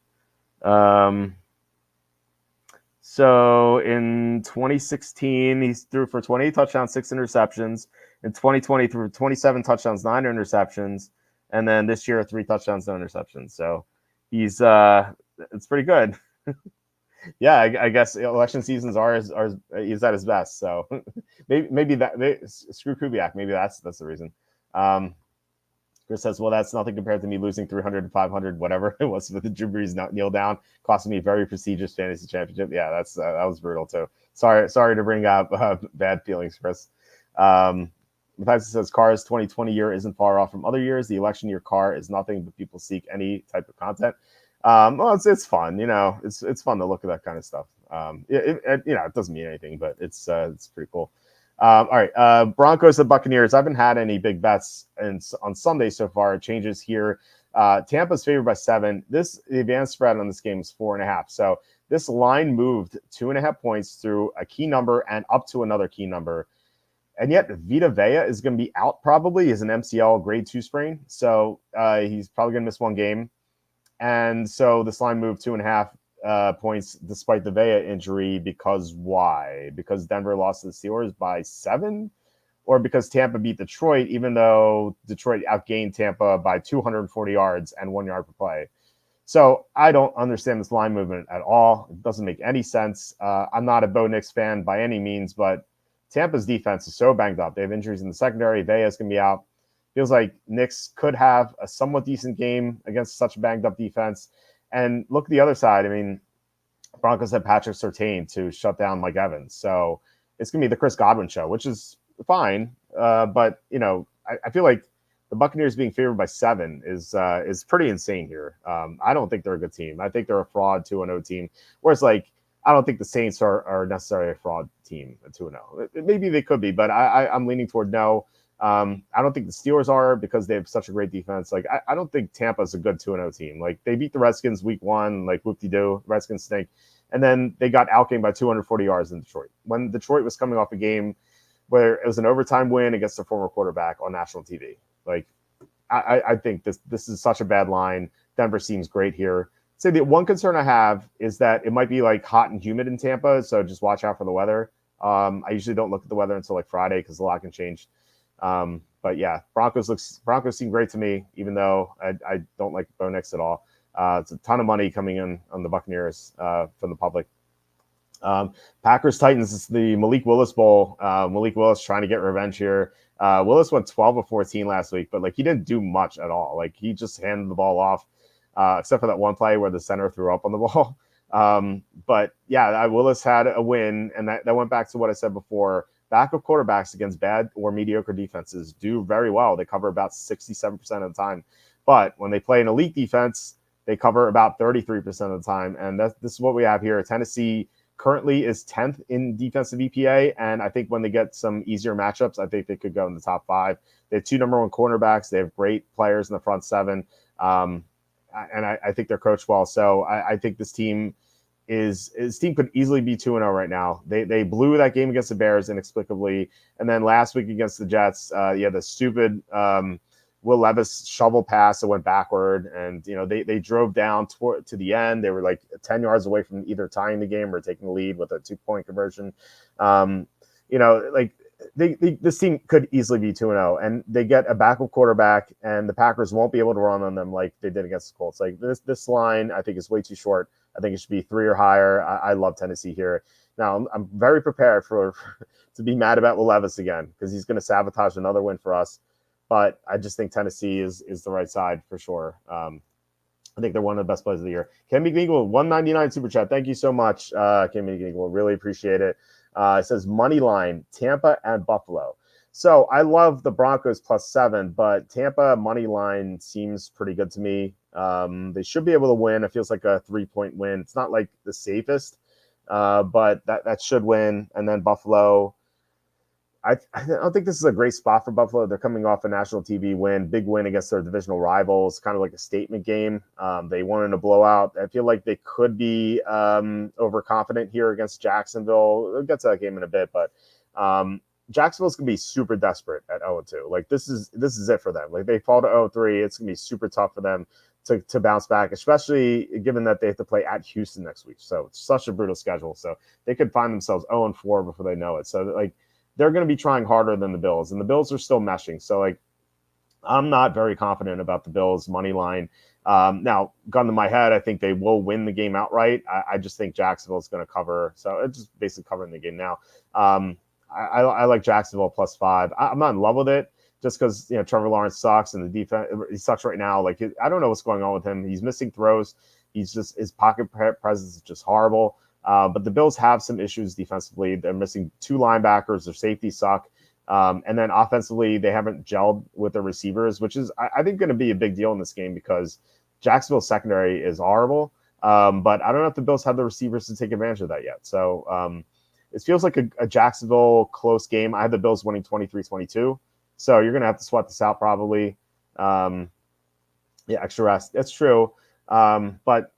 So in 2016, he threw for 28 touchdowns, 6 interceptions. In 2020, threw for 27 touchdowns, 9 interceptions. And then this year, 3 touchdowns, no interceptions. So he's it's pretty good. Yeah, I guess election seasons he's at his best. So maybe screw Kubiak. Maybe that's the reason. Chris says, well, that's nothing compared to me losing 300 to 500, whatever it was with the Drew Brees kneel down, costing me a very prestigious fantasy championship. Yeah, that was brutal too. Sorry to bring up bad feelings, Chris. Mathias says, Carr's 2020 year isn't far off from other years. The election year Carr is nothing, but people seek any type of content. Well, it's fun, it's fun to look at that kind of stuff. It doesn't mean anything, but it's pretty cool. All right, Broncos and Buccaneers. I haven't had any big bets on Sunday so far. It changes here. Tampa's favored by 7. The advanced spread on this game is 4.5. So this line moved 2.5 points through a key number and up to another key number. And yet Vita Vea is going to be out probably. He's an MCL grade 2 sprain. So he's probably going to miss one game. And so this line moved 2.5 points despite the Vea injury. Because why? Because Denver lost to the Steelers by 7? Or because Tampa beat Detroit, even though Detroit outgained Tampa by 240 yards and 1 yard per play. So I don't understand this line movement at all. It doesn't make any sense. I'm not a Bo Nix fan by any means, but Tampa's defense is so banged up. They have injuries in the secondary. Vea's going to be out. Feels like Nix could have a somewhat decent game against such a banged up defense. And look at the other side. I mean, Broncos have Patrick Surtain to shut down Mike Evans. So it's going to be the Chris Godwin show, which is fine. But, I feel like the Buccaneers being favored by 7 is pretty insane here. I don't think they're a good team. I think they're a fraud 2-0 team. Whereas, I don't think the Saints are necessarily a fraud team at 2-0. Maybe they could be, but I'm leaning toward no. I don't think the Steelers are because they have such a great defense. I don't think Tampa's a good 2-0 team. They beat the Redskins week 1, whoop-de-doo. Redskins stink. And then they got outgained by 240 yards in Detroit. When Detroit was coming off a game where it was an overtime win against their former quarterback on national TV. I think this is such a bad line. Denver seems great here. So the one concern I have is that it might be hot and humid in Tampa, so just watch out for the weather. I usually don't look at the weather until Friday because a lot can change. But yeah, Broncos seem great to me, even though I don't like Bo Nix at all. It's a ton of money coming in on the Buccaneers from the public. Packers Titans is the Malik Willis Bowl. Malik Willis trying to get revenge here. Willis went 12 of 14 last week, but he didn't do much at all. He just handed the ball off, except for that one play where the center threw up on the ball. But yeah, Willis had a win, and that went back to what I said before. Backup quarterbacks against bad or mediocre defenses do very well. They cover about 67% of the time. But when they play an elite defense, they cover about 33% of the time. And this is what we have here. Tennessee currently is 10th in defensive EPA, and I think when they get some easier matchups, I think they could go in the top 5. They have 2 number 1 cornerbacks. They have great players in the front 7, and I think they're coached well. So I think this team is his team could easily be 2-0 right now. They blew that game against the Bears inexplicably, and then last week against the Jets, the stupid Will Levis shovel pass that went backward, and they drove down to the end. They were like 10 yards away from either tying the game or taking the lead with a 2-point conversion. This team could easily be 2-0, and they get a backup quarterback, and the Packers won't be able to run on them like they did against the Colts. Like this line, I think is way too short. I think it should be 3 or higher. I love Tennessee here. Now I'm very prepared to be mad about Will Levis again because he's going to sabotage another win for us. But I just think Tennessee is the right side for sure. I think they're one of the best plays of the year. Ken McNeagle, 199 super chat. Thank you so much, Ken McNeagle. Really appreciate it. It says money line, Tampa and Buffalo. So I love the Broncos +7, but Tampa money line seems pretty good to me. They should be able to win. It feels like a 3-point win. It's not like the safest, but that should win. And then Buffalo, I don't think this is a great spot for Buffalo. They're coming off a national TV win, big win against their divisional rivals, kind of like a statement game. They won in a blowout. I feel like they could be overconfident here against Jacksonville. We'll get to that game in a bit, but Jacksonville's going to be super desperate at 0-2. Like this is it for them. Like they fall to 0-3, it's going to be super tough for them to bounce back, especially given that they have to play at Houston next week. So it's such a brutal schedule. So they could find themselves 0-4 before they know it. So like they're going to be trying harder than the Bills, and the Bills are still meshing. So like I'm not very confident about the Bills money line. Now, gun to my head, I think they will win the game outright. I just think Jacksonville is going to cover. So it's just basically covering the game now. I like Jacksonville +5. I'm not in love with it just because Trevor Lawrence sucks and the defense he sucks right now. Like I don't know what's going on with him. He's missing throws. He's just his pocket presence is just horrible. But the Bills have some issues defensively. They're missing 2 linebackers. Their safeties suck. And then offensively, they haven't gelled with their receivers, which is I think going to be a big deal in this game because Jacksonville's secondary is horrible. But I don't know if the Bills have the receivers to take advantage of that yet. So it feels like a Jacksonville close game. I have the Bills winning 23-22. So you're going to have to sweat this out probably. Extra rest. That's true. But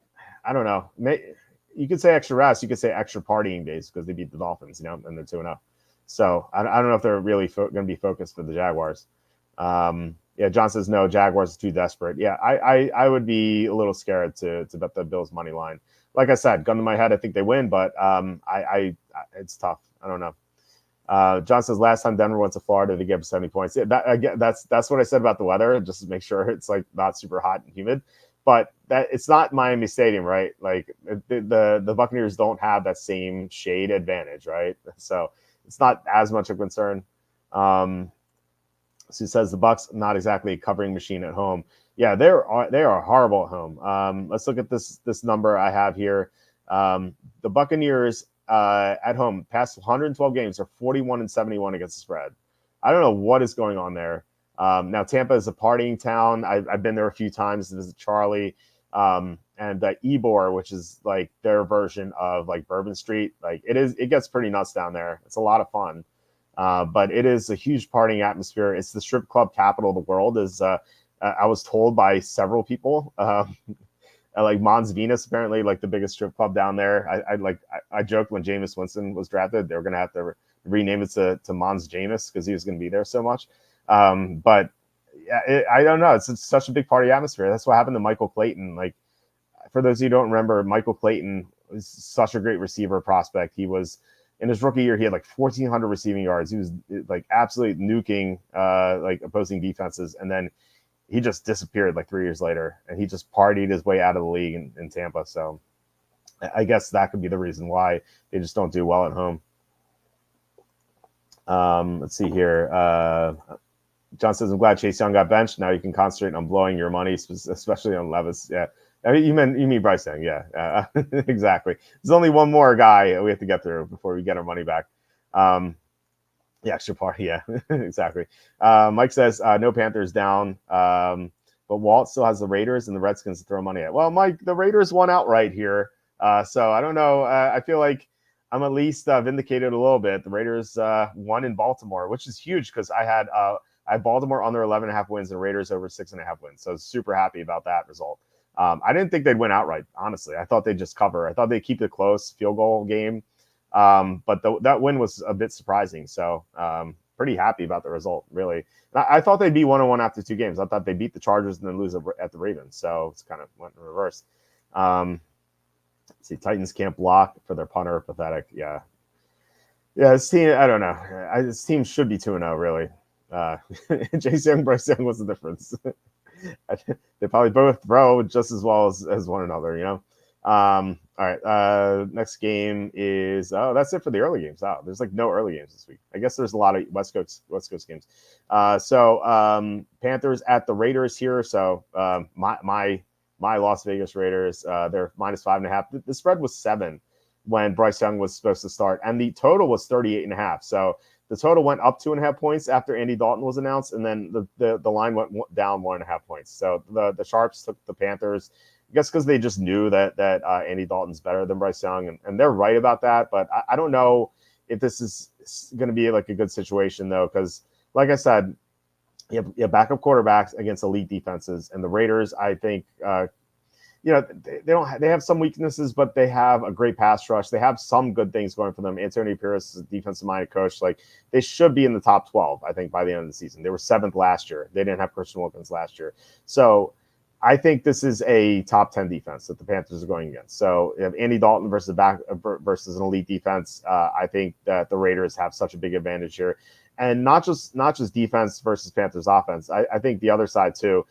I don't know. You could say extra rest. You could say extra partying days because they beat the Dolphins, and they're 2-0. So I don't know if they're really going to be focused for the Jaguars. John says no. Jaguars is too desperate. Yeah, I would be a little scared to bet the Bills money line. Like I said, gun to my head, I think they win, but it's tough. I don't know. John says last time Denver went to Florida, they gave up 70 points. Yeah, that's what I said about the weather, just to make sure it's like not super hot and humid. But that it's not Miami Stadium, right? Like the Buccaneers don't have that same shade advantage, right? So it's not as much a concern. So he says the Bucs not exactly a covering machine at home. Yeah, they are horrible at home. Let's look at this number I have here. The Buccaneers at home past 112 games are 41-71 against the spread. I don't know what is going on there. Now Tampa is a partying town. I've been there a few times to visit Charlie. And Ybor, which is like their version of like Bourbon Street. Like it gets pretty nuts down there. It's a lot of fun. But it is a huge partying atmosphere. It's the strip club capital of the world, as I was told by several people. Like Mons Venus, apparently, like the biggest strip club down there. I joked when Jameis Winston was drafted, they were going to have to rename it to Mons Jameis because he was going to be there so much. But yeah, I don't know. It's such a big party atmosphere. That's what happened to Michael Clayton. Like, for those of you who don't remember, Michael Clayton was such a great receiver prospect. He was in his rookie year, he had like 1,400 receiving yards. He was like absolutely nuking like opposing defenses, and then he just disappeared like 3 years later, and he just partied his way out of the league in Tampa. So I guess that could be the reason why they just don't do well at home. Let's see here. John says, I'm glad Chase Young got benched. Now you can concentrate on blowing your money, especially on Levis. Yeah. I mean, you mean Bryce Young. Yeah, exactly. There's only one more guy we have to get through before we get our money back. The extra party. Yeah, exactly. Mike says, no Panthers down. But Walt still has the Raiders and the Redskins to throw money at. Well, Mike, the Raiders won outright here. So I don't know. I feel like I'm at least vindicated a little bit. The Raiders won in Baltimore, which is huge because I had Baltimore under 11.5 wins and Raiders over 6.5 wins. So super happy about that result. I didn't think they'd win outright, honestly. I thought they'd just cover. I thought they'd keep it close, field goal game. But that win was a bit surprising. So pretty happy about the result, really. I thought they'd be 1-1 after 2 games. I thought they beat the Chargers and then lose at the Ravens. So it's kind of went in reverse. Let's see, Titans can't block for their punter. Pathetic. Yeah. Yeah, this team, I don't know. This team should be 2-0, really. Chase Young, Bryce Young, what's the difference? They probably both throw just as well as one another, you know? All right. Next game is that's it for the early games. There's like no early games this week. I guess there's a lot of West Coast games. So Panthers at the Raiders here. So my Las Vegas Raiders, they're -5.5. The spread was 7 when Bryce Young was supposed to start, and the total was 38.5. So the total went up 2.5 points after Andy Dalton was announced, and then the line went down 1.5 points. So the Sharps took the Panthers, I guess because they just knew that Andy Dalton's better than Bryce Young, and they're right about that. But I don't know if this is going to be like a good situation though, because like I said, you have backup quarterbacks against elite defenses, and the Raiders, I think, they have some weaknesses, but they have a great pass rush. They have some good things going for them. Antonio Pierce is a defensive-minded coach. Like, they should be in the top 12, I think, by the end of the season. They were 7th last year. They didn't have Christian Wilkins last year. So I think this is a top 10 defense that the Panthers are going against. So you have Andy Dalton versus an elite defense. I think that the Raiders have such a big advantage here. And not just defense versus Panthers offense. I think the other side, too.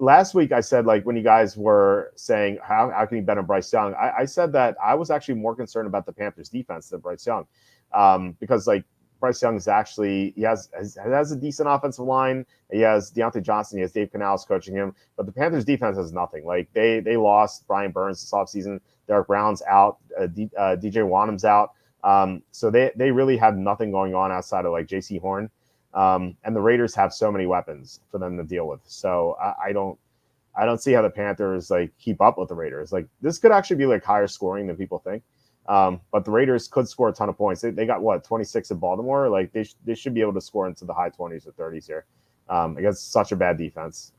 Last week, I said, like, when you guys were saying, how can you bet on Bryce Young? I said that I was actually more concerned about the Panthers defense than Bryce Young, because, like, Bryce Young is actually, he has a decent offensive line. He has Deontay Johnson. He has Dave Canales coaching him. But the Panthers defense has nothing. Like, they lost Brian Burns this offseason. Derek Brown's out. DJ Wanham's out. So they really have nothing going on outside of, like, J.C. Horn. And the Raiders have so many weapons for them to deal with. So I don't see how the Panthers like keep up with the Raiders. Like, this could actually be like higher scoring than people think. But the Raiders could score a ton of points. They got 26 in Baltimore. Like, they should be able to score into the high 20s or 30s here against such a bad defense.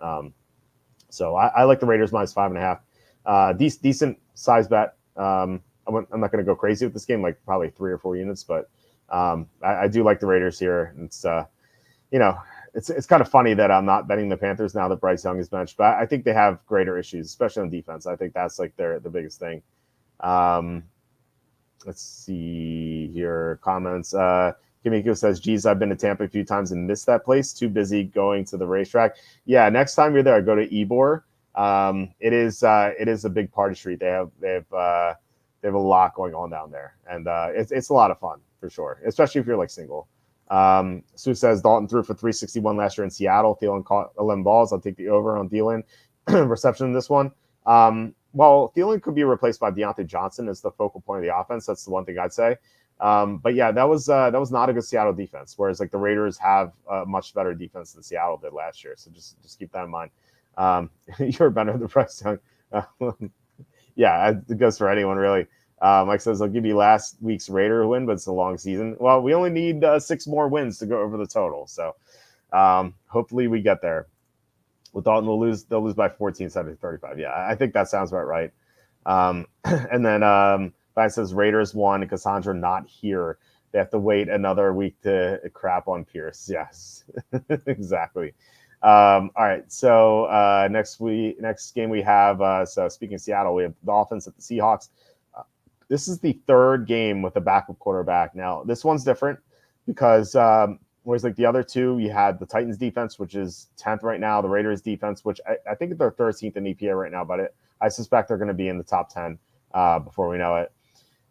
So I like the Raiders -5.5. Decent size bet. I'm not going to go crazy with this game, like probably 3 or 4 units, but I do like the Raiders here. It's it's kind of funny that I'm not betting the Panthers now that Bryce Young is benched, but I think they have greater issues, especially on defense. I think that's like the biggest thing. Let's see here. Comments. Kimiko says, geez, I've been to Tampa a few times and missed that place. Too busy going to the racetrack. Yeah, next time you're there, go to Ybor. It is a big party street. They have a lot going on down there, and it's a lot of fun for sure, especially if you're like single. Sue says Dalton threw for 361 last year in Seattle. Thielen caught 11 balls. I'll take the over on Thielen reception in this one. Well, Thielen could be replaced by Deontay Johnson as the focal point of the offense. That's the one thing I'd say. But yeah, that was not a good Seattle defense. Whereas like the Raiders have a much better defense than Seattle did last year. So just keep that in mind. You're better than Bryce Young. Yeah, it goes for anyone really. Mike says, I'll give you last week's Raider win, but it's a long season. Well, we only need 6 more wins to go over the total. So hopefully we get there. With Dalton, they'll lose by 14, 70-35. Yeah, I think that sounds about right. And then Bryce says Raiders won and Cassandra not here. They have to wait another week to crap on Pierce. Yes, exactly. All right. So next game we have, so speaking of Seattle, we have Dolphins at the Seahawks. This is the 3rd game with a backup quarterback. Now, this one's different because whereas like the other 2, you had the Titans defense, which is 10th right now, the Raiders defense, which I think they're 13th in EPA right now, but I suspect they're going to be in the top 10 before we know it.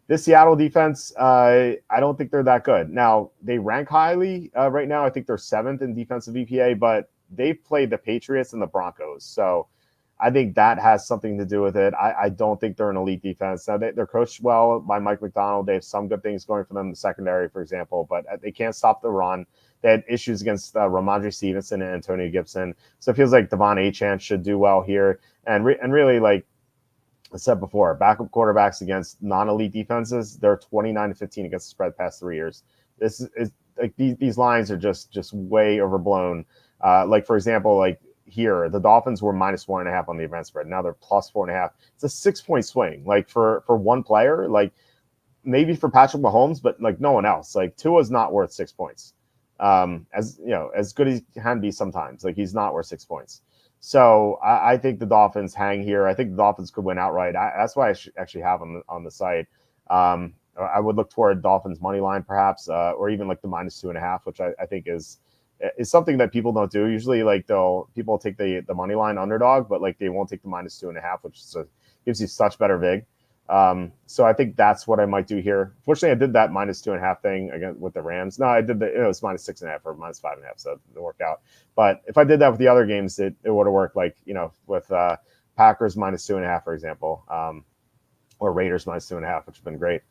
This Seattle defense, I don't think they're that good. Now, they rank highly right now. I think they're 7th in defensive EPA, but they've played the Patriots and the Broncos. So I think that has something to do with it. I don't think they're an elite defense. Now, they're coached well by Mike McDonald. They have some good things going for them in the secondary, for example, but they can't stop the run. They had issues against Ramondre Stevenson and Antonio Gibson. So it feels like Devon Achane should do well here. And really, like I said before, backup quarterbacks against non-elite defenses, they're 29-15 against the spread past 3 years. This is like these lines are just way overblown. Like, for example, like here, the Dolphins were -1.5 on the event spread. Now they're +4.5. It's a 6-point swing. Like for one player, like maybe for Patrick Mahomes, but like no one else. Like Tua's not worth 6 points. As you know, as good as he can be sometimes, like he's not worth 6 points. So I think the Dolphins hang here. I think the Dolphins could win outright. That's why I actually have on the site. I would look toward Dolphins money line perhaps, or even like the -2.5, which I think is something that people don't do usually. Like people take the money line underdog, but like they won't take the -2.5, which gives you such better vig. So I think that's what I might do here. Fortunately, I did that -2.5 thing again with the Rams. No, I did it was -6.5 or -5.5, so it worked out. But if I did that with the other games, it would have worked. Like with Packers -2.5, for example, or Raiders -2.5, which has been great.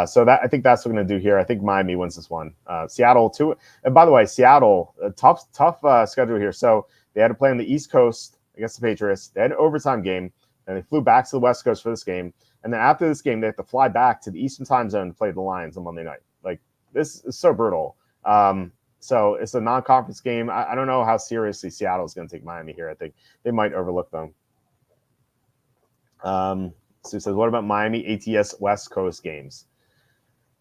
So I think that's what I'm going to do here. I think Miami wins this one. Seattle too. And by the way, Seattle, a tough schedule here. So they had to play on the East Coast against the Patriots. They had an overtime game, and they flew back to the West Coast for this game. And then after this game, they have to fly back to the Eastern time zone to play the Lions on Monday night. Like, this is so brutal. So it's a non-conference game. I don't know how seriously Seattle is going to take Miami here. I think they might overlook them. So he says, what about Miami ATS West Coast games?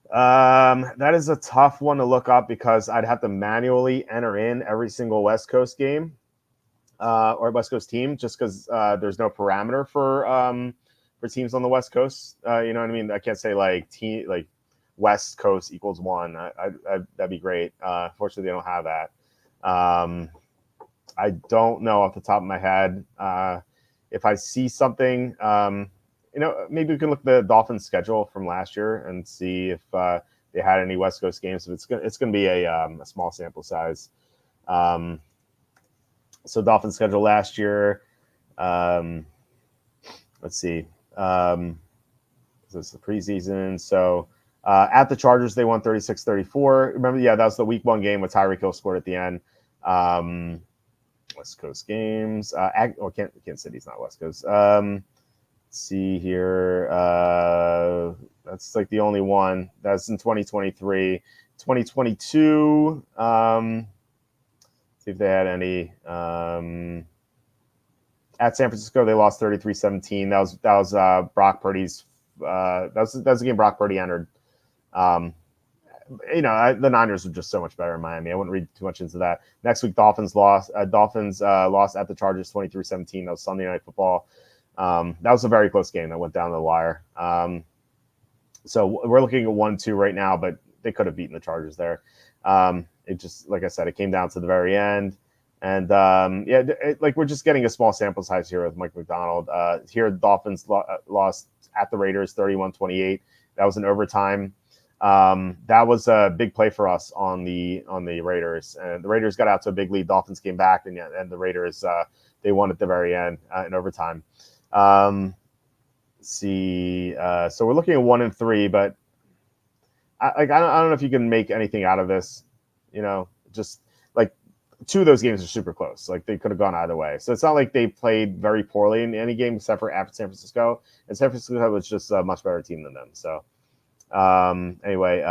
That is a tough one to look up because I'd have to manually enter in every single West Coast game or West Coast team just because there's no parameter for teams on the West Coast. You know what I mean? I can't say like West Coast equals 1. That'd be great. Fortunately, they don't have that. I don't know off the top of my head. If I see something, maybe we can look at the Dolphins schedule from last year and see if they had any West Coast games. So it's gonna be a small sample size. So Dolphins schedule last year. Let's see. This is the preseason. So at the Chargers, they won 36-34. Remember, that was the week 1 game with Tyreek Hill scored at the end. West Coast games. Kansas City's not West Coast. Let's see here. That's like the only one. That's in 2023. 2022. See if they had any. At San Francisco, they lost 33-17. That was Brock Purdy's. That was the game Brock Purdy entered. The Niners were just so much better in Miami. I wouldn't read too much into that. Next week, Dolphins lost. Dolphins lost at the Chargers 23-17. That was Sunday Night Football. That was a very close game that went down the wire. So we're looking at 1-2 right now, but they could have beaten the Chargers there. It just, like I said, it came down to the very end. And we're just getting a small sample size here with Mike McDonald. Here, the Dolphins lost at the Raiders 31-28. That was in overtime. That was a big play for us on the Raiders, and the Raiders got out to a big lead. Dolphins came back, and the Raiders they won at the very end in overtime. Let's see, so we're looking at 1-3, but I don't know if you can make anything out of this. Just like 2 of those games are super close. Like they could have gone either way. So it's not like they played very poorly in any game except for after San Francisco. And San Francisco was just a much better team than them. So anyway,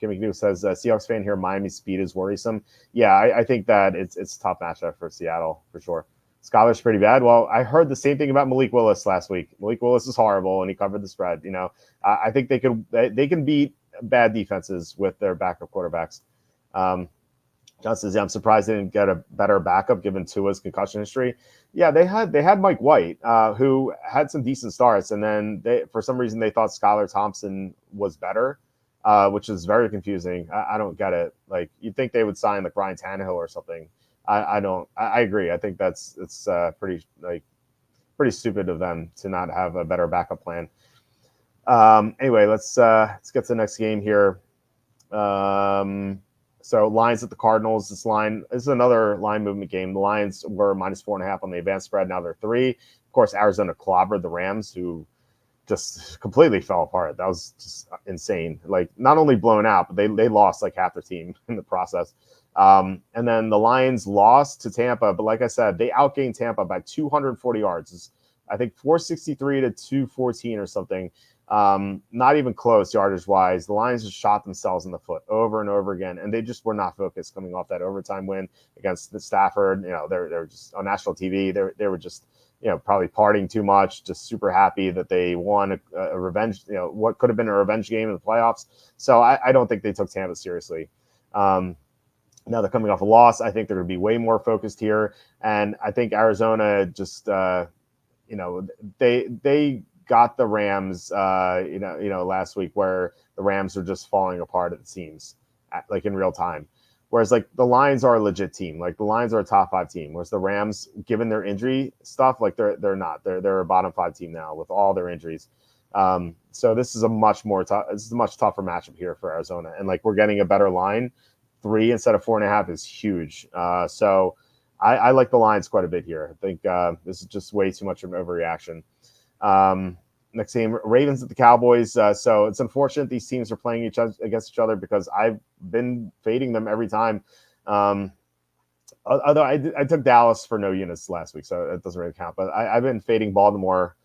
Kimmy New says Seahawks fan here. Miami's speed is worrisome. Yeah, I think that it's a tough matchup for Seattle for sure. Skylar's pretty bad. Well, I heard the same thing about Malik Willis last week. Malik Willis is horrible, and he covered the spread. I think they can beat bad defenses with their backup quarterbacks. John says, I'm surprised they didn't get a better backup given Tua's concussion history. Yeah, they had Mike White, who had some decent starts, and then for some reason they thought Skylar Thompson was better, which is very confusing. I don't get it. Like you'd think they would sign like Ryan Tannehill or something. I don't. I agree. I think it's pretty stupid of them to not have a better backup plan. Anyway, let's get to the next game here. So Lions at the Cardinals. This is another line movement game. The Lions were -4.5 on the advanced spread. Now they're 3. Of course, Arizona clobbered the Rams, who just completely fell apart. That was just insane. Like not only blown out, but they lost like half their team in the process. And then the Lions lost to Tampa, but like I said, they outgained Tampa by 240 yards. It's, I think 463 to 214 or something. Not even close yardage wise. The Lions just shot themselves in the foot over and over again, and they just were not focused coming off that overtime win against the Stafford. They're just on national TV. They were just probably partying too much, just super happy that they won a revenge. What could have been a revenge game in the playoffs. So I don't think they took Tampa seriously. Now they're coming off a loss. I think they're going to be way more focused here, and I think Arizona just they got the Rams, last week, where the Rams are just falling apart at the seams, like in real time. Whereas like the Lions are a legit team, like the Lions are a top 5 team. Whereas the Rams, given their injury stuff, like they're not. They're a bottom 5 team now with all their injuries. So this is a much tougher matchup here for Arizona, and like we're getting a better line. 3 instead of 4.5 is huge. So I like the Lions quite a bit here. I think this is just way too much of an overreaction. Next game, Ravens at the Cowboys. So it's unfortunate these teams are playing against each other because I've been fading them every time. Although I took Dallas for no units last week, so it doesn't really count. But I've been fading Baltimore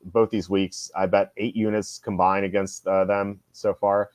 both these weeks. I bet 8 units combined against them so far.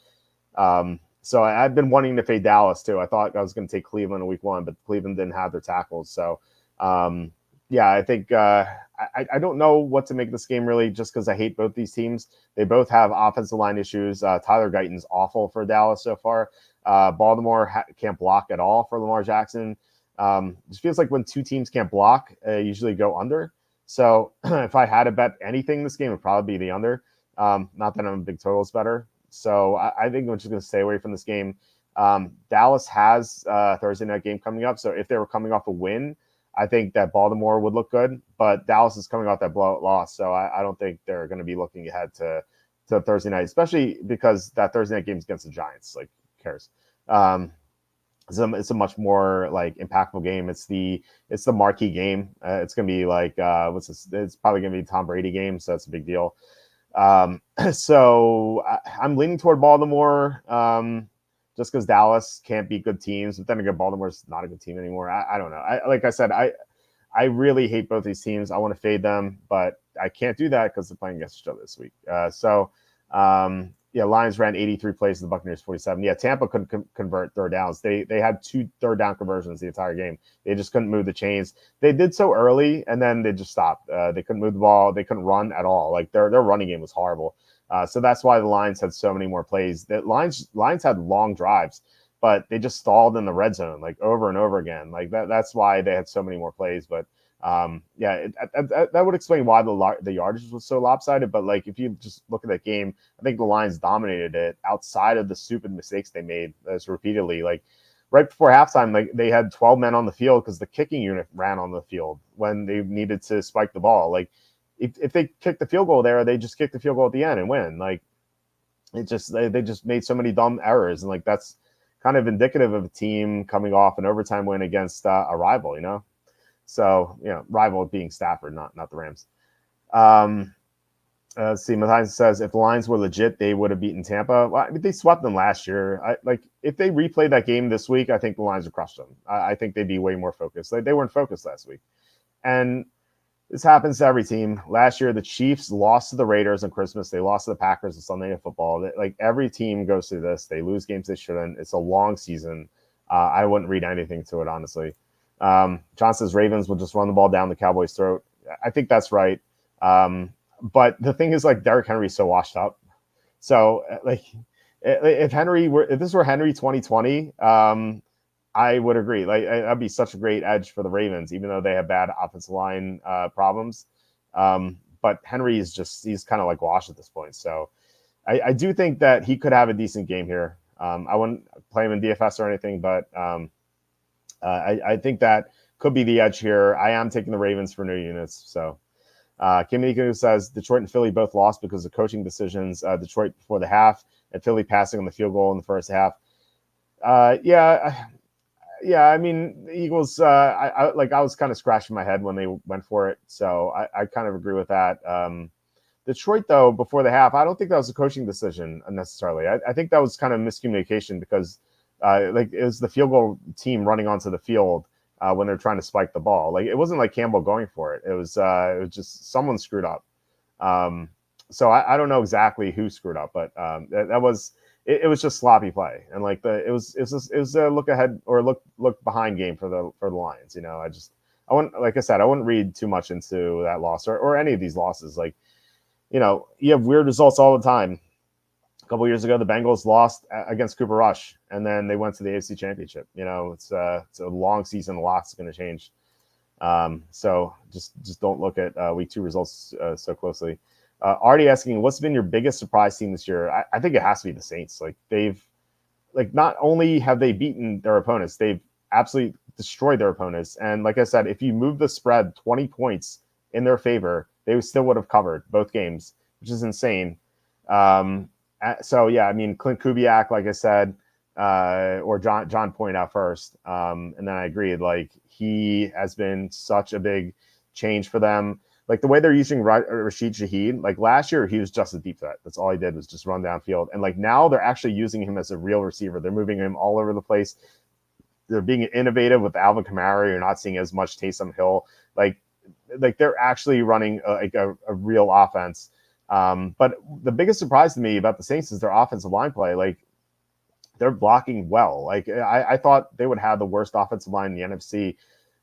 So I've been wanting to fade Dallas too. I thought I was going to take Cleveland in week 1, but Cleveland didn't have their tackles. So I think I don't know what to make this game really, just because I hate both these teams. They both have offensive line issues. Tyler Guyton's awful for Dallas so far. Baltimore can't block at all for Lamar Jackson. It just feels like when 2 teams can't block, usually go under. So if I had to bet anything this game, it would probably be the under. Not that I'm a big totals better. So I think I'm just going to stay away from this game. Dallas has a Thursday night game coming up. So if they were coming off a win, I think that Baltimore would look good. But Dallas is coming off that blowout loss. So I don't think they're going to be looking ahead to Thursday night, especially because that Thursday night game is against the Giants. Like, who cares? It's a much more like impactful game. It's the marquee game. It's going to be like what's this? It's probably going to be a Tom Brady game. So that's a big deal. So I'm leaning toward Baltimore just because Dallas can't beat good teams. But then again, Baltimore's not a good team anymore. I don't know. Like I said, I really hate both these teams. I want to fade them, but I can't do that because they're playing against each other this week. Lions ran 83 plays, the Buccaneers 47. Yeah, Tampa couldn't convert third downs. They had 2 third down conversions the entire game. They just couldn't move the chains. They did so early, and then they just stopped. They couldn't move the ball. They couldn't run at all. Like their running game was horrible. So that's why the Lions had so many more plays. The Lions had long drives, but they just stalled in the red zone like over and over again. Like that's why they had so many more plays. But that would explain why the yardage was so lopsided. But like if you just look at that game, I think the Lions dominated it outside of the stupid mistakes they made as repeatedly. Like right before halftime, like they had 12 men on the field because the kicking unit ran on the field when they needed to spike the ball. Like if they kick the field goal there, they just kick the field goal at the end and win. Like they just made so many dumb errors, and like that's kind of indicative of a team coming off an overtime win against a rival, So, rival being Stafford, not the Rams. Let's see. Matthias says, if the Lions were legit, they would have beaten Tampa. Well, I mean, they swept them last year. If they replayed that game this week, I think the Lions would crush them. I think they'd be way more focused. Like, they weren't focused last week. And this happens to every team. Last year, the Chiefs lost to the Raiders on Christmas. They lost to the Packers on Sunday Night Football. Like, every team goes through this. They lose games they shouldn't. It's a long season. I wouldn't read anything to it, honestly. John says Ravens will just run the ball down the Cowboys' throat. I think that's right. But the thing is, like, Derrick Henry's so washed up. So, like, if this were Henry 2020, I would agree. Like, that'd be such a great edge for the Ravens, even though they have bad offensive line problems. But Henry he's kind of like washed at this point. So, I do think that he could have a decent game here. I wouldn't play him in DFS or anything, but I think that could be the edge here. I am taking the Ravens for new units. So Kim Niku says Detroit and Philly both lost because of coaching decisions. Detroit before the half and Philly passing on the field goal in the first half. I mean, the Eagles, I was kind of scratching my head when they went for it. So I kind of agree with that. Detroit, though, before the half, I don't think that was a coaching decision necessarily. I think that was kind of miscommunication because it was the field goal team running onto the field when they're trying to spike the ball. Like, it wasn't like Campbell going for it. It was just someone screwed up. So I don't know exactly who screwed up, but that was it was just sloppy play, and like it was a look ahead or look behind game for the Lions. You know, I wouldn't, like I said, I wouldn't read too much into that loss or any of these losses. Like, you know, you have weird results all the time. A couple years ago, the Bengals lost against Cooper Rush, and then they went to the AFC Championship. You know, it's a long season. A lot's going to change. So just don't look at week 2 results so closely. Already asking, what's been your biggest surprise team this year? I think it has to be the Saints. Like not only have they beaten their opponents, they've absolutely destroyed their opponents. And like I said, if you move the spread 20 points in their favor, they still would have covered both games, which is insane. So yeah, I mean, Clint Kubiak, like I said, or John pointed out first, and then I agreed. Like, he has been such a big change for them. Like the way they're using Rashid Shaheed, like last year he was just a deep threat. That's all he did was just run downfield. And like now they're actually using him as a real receiver. They're moving him all over the place. They're being innovative with Alvin Kamara. You're not seeing as much Taysom Hill. Like they're actually running a real offense. But the biggest surprise to me about the Saints is their offensive line play. Like, they're blocking well. Like I thought they would have the worst offensive line in the NFC,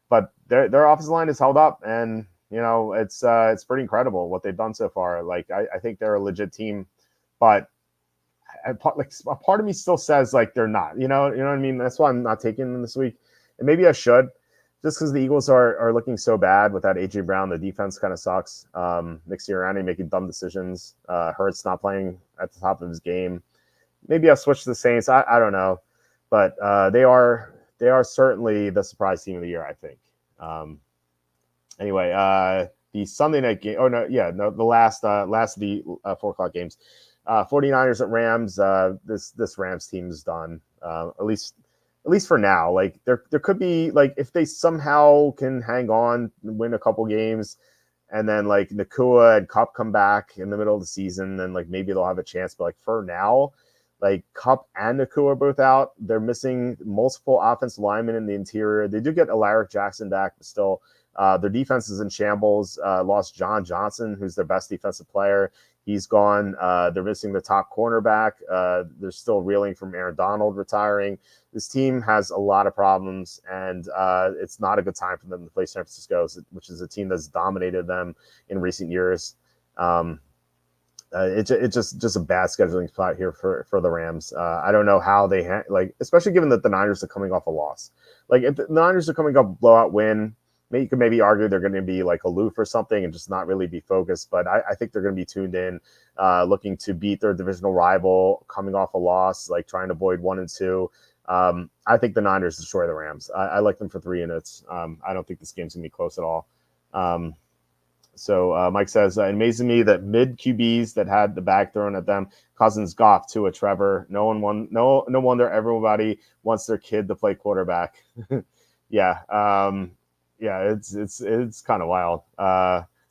but their offensive line is held up, and you know it's pretty incredible what they've done so far. Like I think they're a legit team, but a part of me still says like they're not. You know what I mean? That's why I'm not taking them this week, and maybe I should, just because the Eagles are looking so bad without AJ Brown. The defense kind of sucks. Nick Sirianni making dumb decisions. Hurts not playing at the top of his game. Maybe I'll switch to the Saints. I don't know, but they are certainly the surprise team of the year, I think. Anyway, the Sunday night game. Oh no, yeah, no, the last of the 4:00 games. 49ers at Rams. This Rams team is done. At least for now. Like there could be, like, if they somehow can hang on, win a couple games, and then like Nakua and Kupp come back in the middle of the season, then like maybe they'll have a chance. But like for now, like Kupp and Nakua are both out. They're missing multiple offensive linemen in the interior. They do get Alaric Jackson back, but still, their defense is in shambles. Lost John Johnson, who's their best defensive player. He's gone. They're missing the top cornerback. They're still reeling from Aaron Donald retiring. This team has a lot of problems, and it's not a good time for them to play San Francisco, which is a team that's dominated them in recent years. It's just a bad scheduling spot here for the Rams. I don't know how they like, especially given that the Niners are coming off a loss. Like if the Niners are coming off a blowout win, you could maybe argue they're going to be like aloof or something and just not really be focused. But I think they're going to be tuned in, looking to beat their divisional rival, coming off a loss, like trying to avoid 1 and 2. I think the Niners destroy the Rams. I like them for 3 units. I don't think this game's going to be close at all. So Mike says, it amazes me that mid QBs that had the bag thrown at them, Cousins, Goff, Tua, Trevor, no wonder everybody wants their kid to play quarterback. Yeah. It's kind of wild.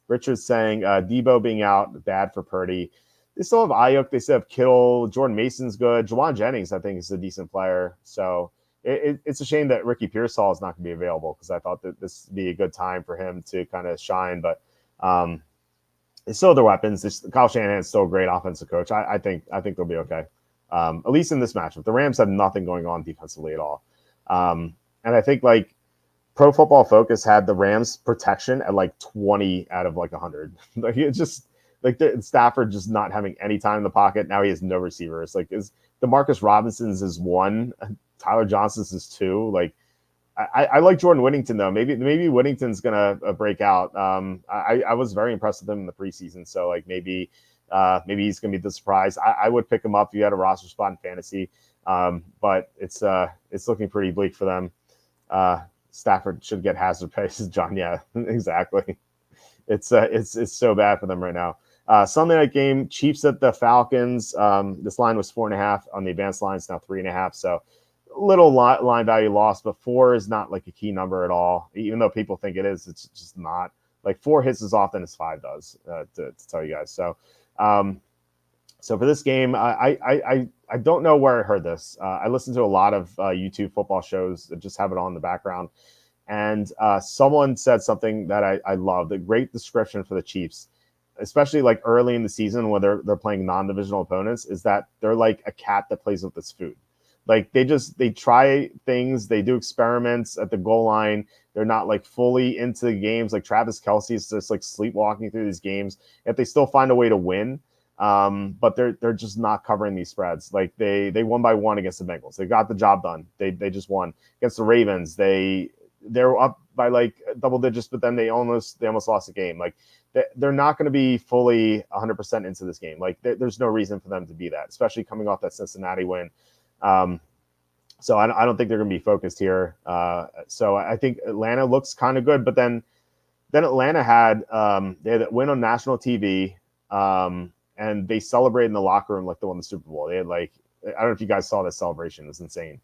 Richard's saying Debo being out, bad for Purdy. They still have Ayuk. They still have Kittle. Jordan Mason's good. Jawan Jennings, I think, is a decent player. So it's a shame that Ricky Pearsall is not going to be available, because I thought that this would be a good time for him to kind of shine. But they still have their weapons. Kyle Shanahan's still a great offensive coach. I think they'll be okay, at least in this matchup. The Rams have nothing going on defensively at all. And I think like Pro Football Focus had the Rams protection at like 20 out of like 100. Like it's just like Stafford just not having any time in the pocket. Now he has no receivers. Like DeMarcus Robinson's is 1, Tyler Johnson's is 2. Like I like Jordan Whittington though. Maybe Whittington's gonna break out. I was very impressed with him in the preseason. So like maybe he's gonna be the surprise. I would pick him up if you had a roster spot in fantasy. But it's looking pretty bleak for them. Stafford should get hazard pay, says John. Yeah, exactly. It's so bad for them right now. Sunday night game, Chiefs at the Falcons. This line was 4.5 on the advanced line. It's now 3.5. So little line value loss, but 4 is not like a key number at all. Even though people think it is, it's just not. Like 4 hits as often as 5 does, to tell you guys. So for this game, I don't know where I heard this. I listen to a lot of YouTube football shows that just have it on in the background. And someone said something that I love, the great description for the Chiefs. especially like early in the season when they're playing non-divisional opponents, is that they're like a cat that plays with its food. Like they try things, they do experiments at the goal line. They're not like fully into the games. Like Travis Kelce is just like sleepwalking through these games. If they still find a way to win, but they're just not covering these spreads. Like they won by 1 against the Bengals. They got the job done. They just won against the Ravens. They're up by like double digits, but then they almost lost the game. Like they're not going to be fully 100% into this game. Like there's no reason for them to be that, especially coming off that Cincinnati win. So I don't think they're going to be focused here. So I think Atlanta looks kind of good, but then Atlanta had they had a win on national TV, and they celebrated in the locker room like they won the Super Bowl. They had like, I don't know if you guys saw this celebration. It was insane.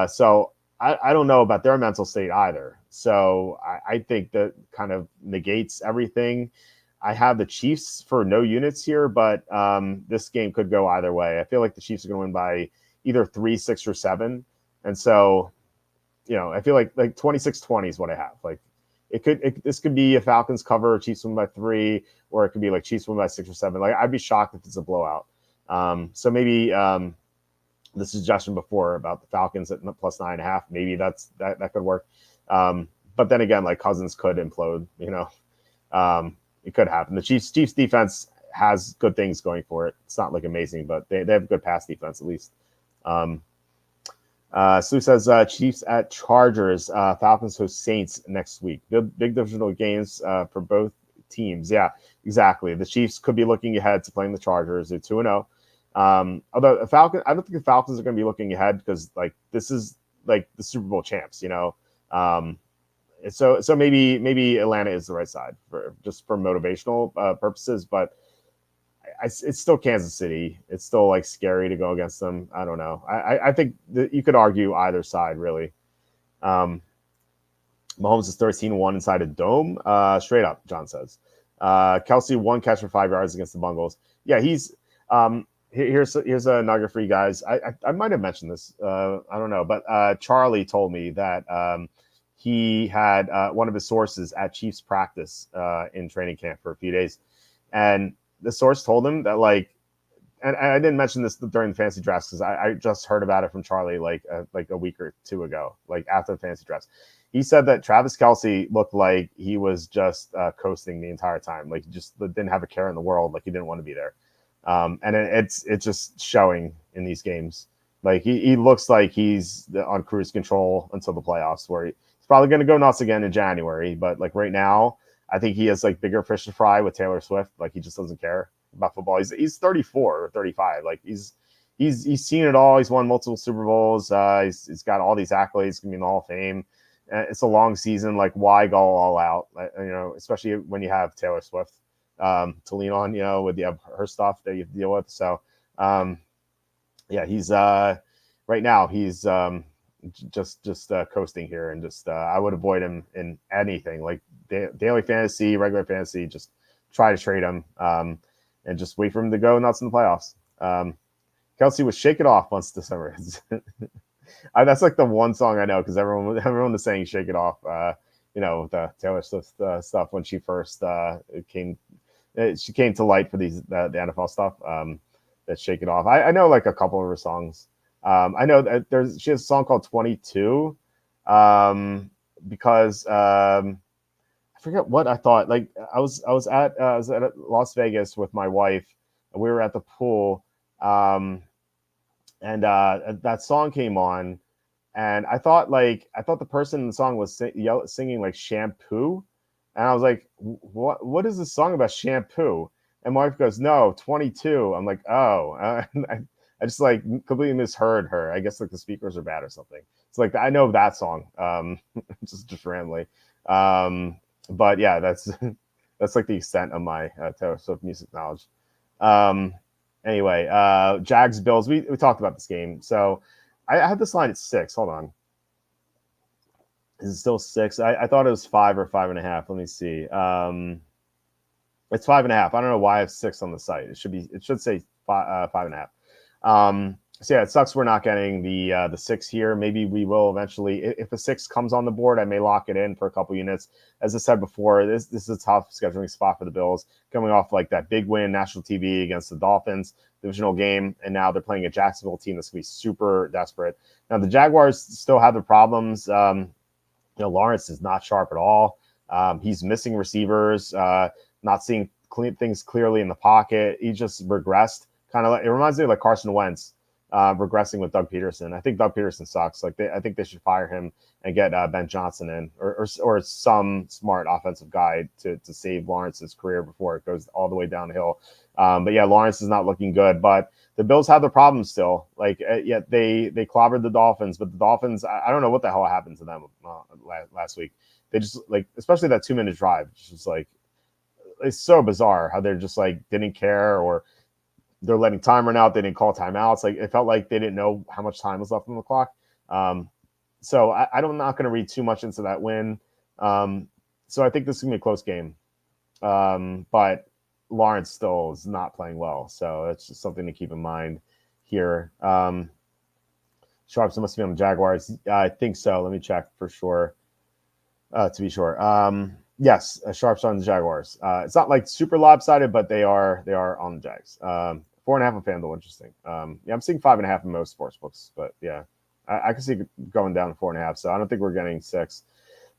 So I don't know about their mental state either. So I think that kind of negates everything. I have the Chiefs for no units here, but this game could go either way. I feel like the Chiefs are going to win by either 3, 6, or 7. And so, I feel like 26-20 is what I have. Like this could be a Falcons cover, Chiefs win by 3, or it could be like Chiefs win by 6 or 7. Like I'd be shocked if it's a blowout. So maybe the suggestion before about the Falcons at plus 9.5, maybe that could work. But then again, like Cousins could implode, it could happen. The Chiefs defense has good things going for it. It's not like amazing, but they have good pass defense at least. Sue says Chiefs at Chargers, Falcons host Saints next week. Big divisional games for both teams. Yeah, exactly. The Chiefs could be looking ahead to playing the Chargers. They're 2-0. Although I don't think the Falcons are going to be looking ahead because like this is like the Super Bowl champs, So maybe Atlanta is the right side for motivational purposes, but it's still Kansas City. It's still like scary to go against them. I don't know. I think that you could argue either side really. Mahomes is 13-1 inside a dome. Straight up, John says. Kelce 1 catch for 5 yards against the Bengals. Yeah, he's here's a nugget for you guys. I might have mentioned this. I don't know, but Charlie told me that he had one of his sources at Chiefs practice in training camp for a few days, and the source told him that and I didn't mention this during the fantasy drafts because I just heard about it from Charlie like a week or 2 ago, like after the fantasy drafts. He said that Travis Kelce looked like he was just coasting the entire time, like he just didn't have a care in the world, like he didn't want to be there. And it's just showing in these games. Like he looks like he's on cruise control until the playoffs, where he's probably going to go nuts again in January. But like right now, I think he has like bigger fish to fry with Taylor Swift. Like he just doesn't care about football. He's 34 or 35. Like he's seen it all. He's won multiple Super Bowls. He's got all these accolades. Gonna be in the Hall of Fame. It's a long season. Like why go all out? Especially when you have Taylor Swift to lean on. With her stuff that you have to deal with. So yeah, he's right now he's just coasting here, and just I would avoid him in anything like daily fantasy, regular fantasy. Just try to trade him and just wait for him to go nuts in the playoffs. Kelce was "Shake It Off" once December. That's like the one song I know because everyone was saying "Shake It Off." With the Taylor Swift stuff when she first came to light for the NFL stuff. That "Shake It Off." I know like a couple of her songs. I know that she has a song called 22 because I forget what I thought. Like I was at Las Vegas with my wife, and we were at the pool, and that song came on, and I thought the person in the song was singing like shampoo, and I was like, what is this song about shampoo? And my wife goes, no, 22. I'm like, oh, I just like completely misheard her. I guess like the speakers are bad or something. It's like I know that song, just randomly. But yeah, that's like the extent of my Taylor Swift music knowledge. Anyway, Jags Bills. We talked about this game. So I had this line at 6. Hold on. Is it still 6? I thought it was 5 or 5.5. Let me see. It's 5.5. I don't know why I have 6 on the site. It should say 5.5. So yeah, it sucks we're not getting the 6 here. Maybe we will eventually. If a 6 comes on the board, I may lock it in for a couple units. As I said before, this is a tough scheduling spot for the Bills, coming off like that big win, national TV against the Dolphins, divisional game, and now they're playing a Jacksonville team that's gonna be super desperate. Now the Jaguars still have the problems. Lawrence is not sharp at all. He's missing receivers, not seeing things clearly in the pocket. He just regressed. Kind of like, it reminds me of like Carson Wentz regressing with Doug Peterson. I think Doug Peterson sucks. I think they should fire him and get Ben Johnson in, or some smart offensive guy to save Lawrence's career before it goes all the way downhill. But yeah, Lawrence is not looking good. But the Bills have their problems still. Yet they clobbered the Dolphins, but the Dolphins, I don't know what the hell happened to them last week. They just especially that 2-minute drive, just it's so bizarre how they're just didn't care, or they're letting time run out. They didn't call timeouts. It felt like they didn't know how much time was left on the clock. So I'm not going to read too much into that win. So I think this is going to be a close game. But Lawrence still is not playing well. So it's just something to keep in mind here. Sharps must be on the Jaguars. I think so. Let me check for sure. To be sure. Yes, Sharps on the Jaguars. It's not super lopsided, but they are on the Jags. 4.5 on FanDuel, interesting. I'm seeing 5.5 in most sports books, but yeah, I can see it going down to 4.5. So I don't think we're getting 6.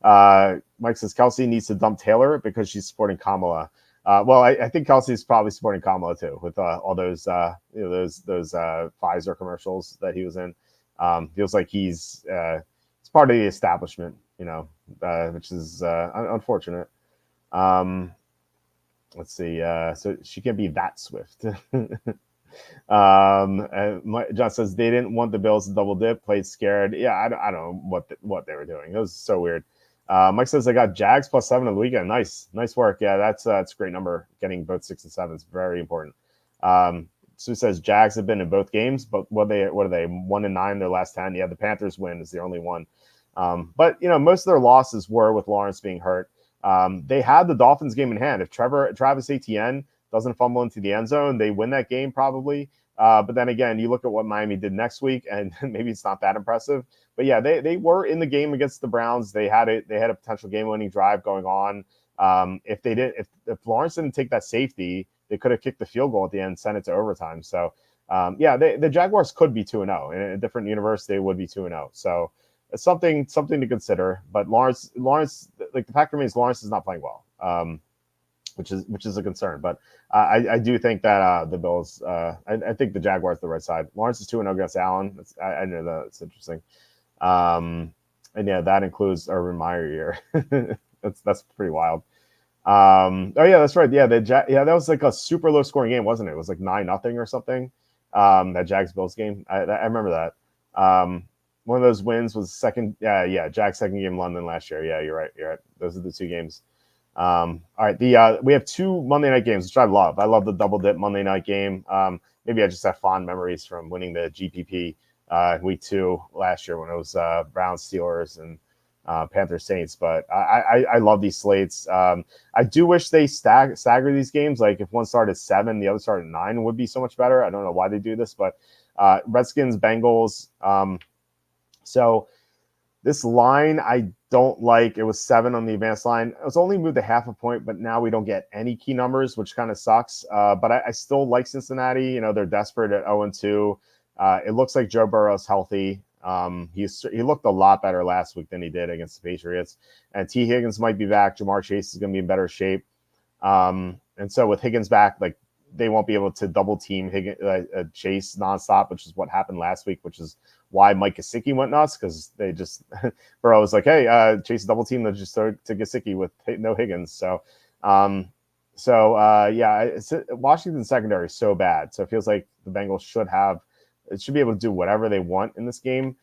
Mike says Kelsey needs to dump Taylor because she's supporting Kamala. Well, I think Kelsey's probably supporting Kamala too, with all those those Pfizer commercials that he was in. Feels like he's part of the establishment, which is unfortunate. Let's see. So she can't be that swift. John says they didn't want the Bills to double dip, played scared. Yeah, I don't know what they were doing. It was so weird. Mike says I got Jags +7 on the weekend. Nice work. Yeah, that's a great number. Getting both 6 and 7 is very important. So he says Jags have been in both games, but what are they 1-9 their last 10? Yeah, the Panthers win is the only one. But most of their losses were with Lawrence being hurt. They had the Dolphins game in hand. If Travis Etienne doesn't fumble into the end zone, they win that game probably. But then again, you look at what Miami did next week, and maybe it's not that impressive. But yeah, they were in the game against the Browns. They had a potential game-winning drive going on. If Lawrence didn't take that safety, they could have kicked the field goal at the end, sent it to overtime. So the Jaguars could be 2-0 in a different universe. They would be 2-0. So it's something to consider. But Lawrence, the fact remains, Lawrence is not playing well, which is a concern. But I do think that the Bills, I think the Jaguars are the right side. Lawrence is 2-0 against Allen. I know that. It's interesting. And yeah, that includes Urban Meyer year. That's pretty wild. Oh yeah, that's right. Yeah, that was a super low scoring game, wasn't it? It was 9-0 or something. That Jags Bills game. I remember that. One of those wins was second. Yeah. Jags second game in London last year. Yeah, you're right. Those are the 2 games. All right. We have 2 Monday night games, which I love. I love the double dip Monday night game. Maybe I just have fond memories from winning the GPP week 2 last year when it was Browns Steelers and Panthers Saints. But I love these slates. I do wish they stagger these games. If one started 7, the other started 9, it would be so much better. I don't know why they do this, but Redskins, Bengals. So this line I don't like. It was 7 on the advanced line. It was only moved a half a point, but now we don't get any key numbers, which kind of sucks. But I still like Cincinnati. They're desperate at 0-2. It looks like Joe Burrow's healthy. He looked a lot better last week than he did against the Patriots. And T. Higgins might be back. Jamar Chase is going to be in better shape. And so with Higgins back, they won't be able to double team Chase nonstop, which is what happened last week, which is why Mike Gesicki went nuts, because they just Burrow was like, hey, Chase double team, let's just throw to Gesicki with no Higgins. So Washington secondary is so bad. So it feels like the Bengals should be able to do whatever they want in this game.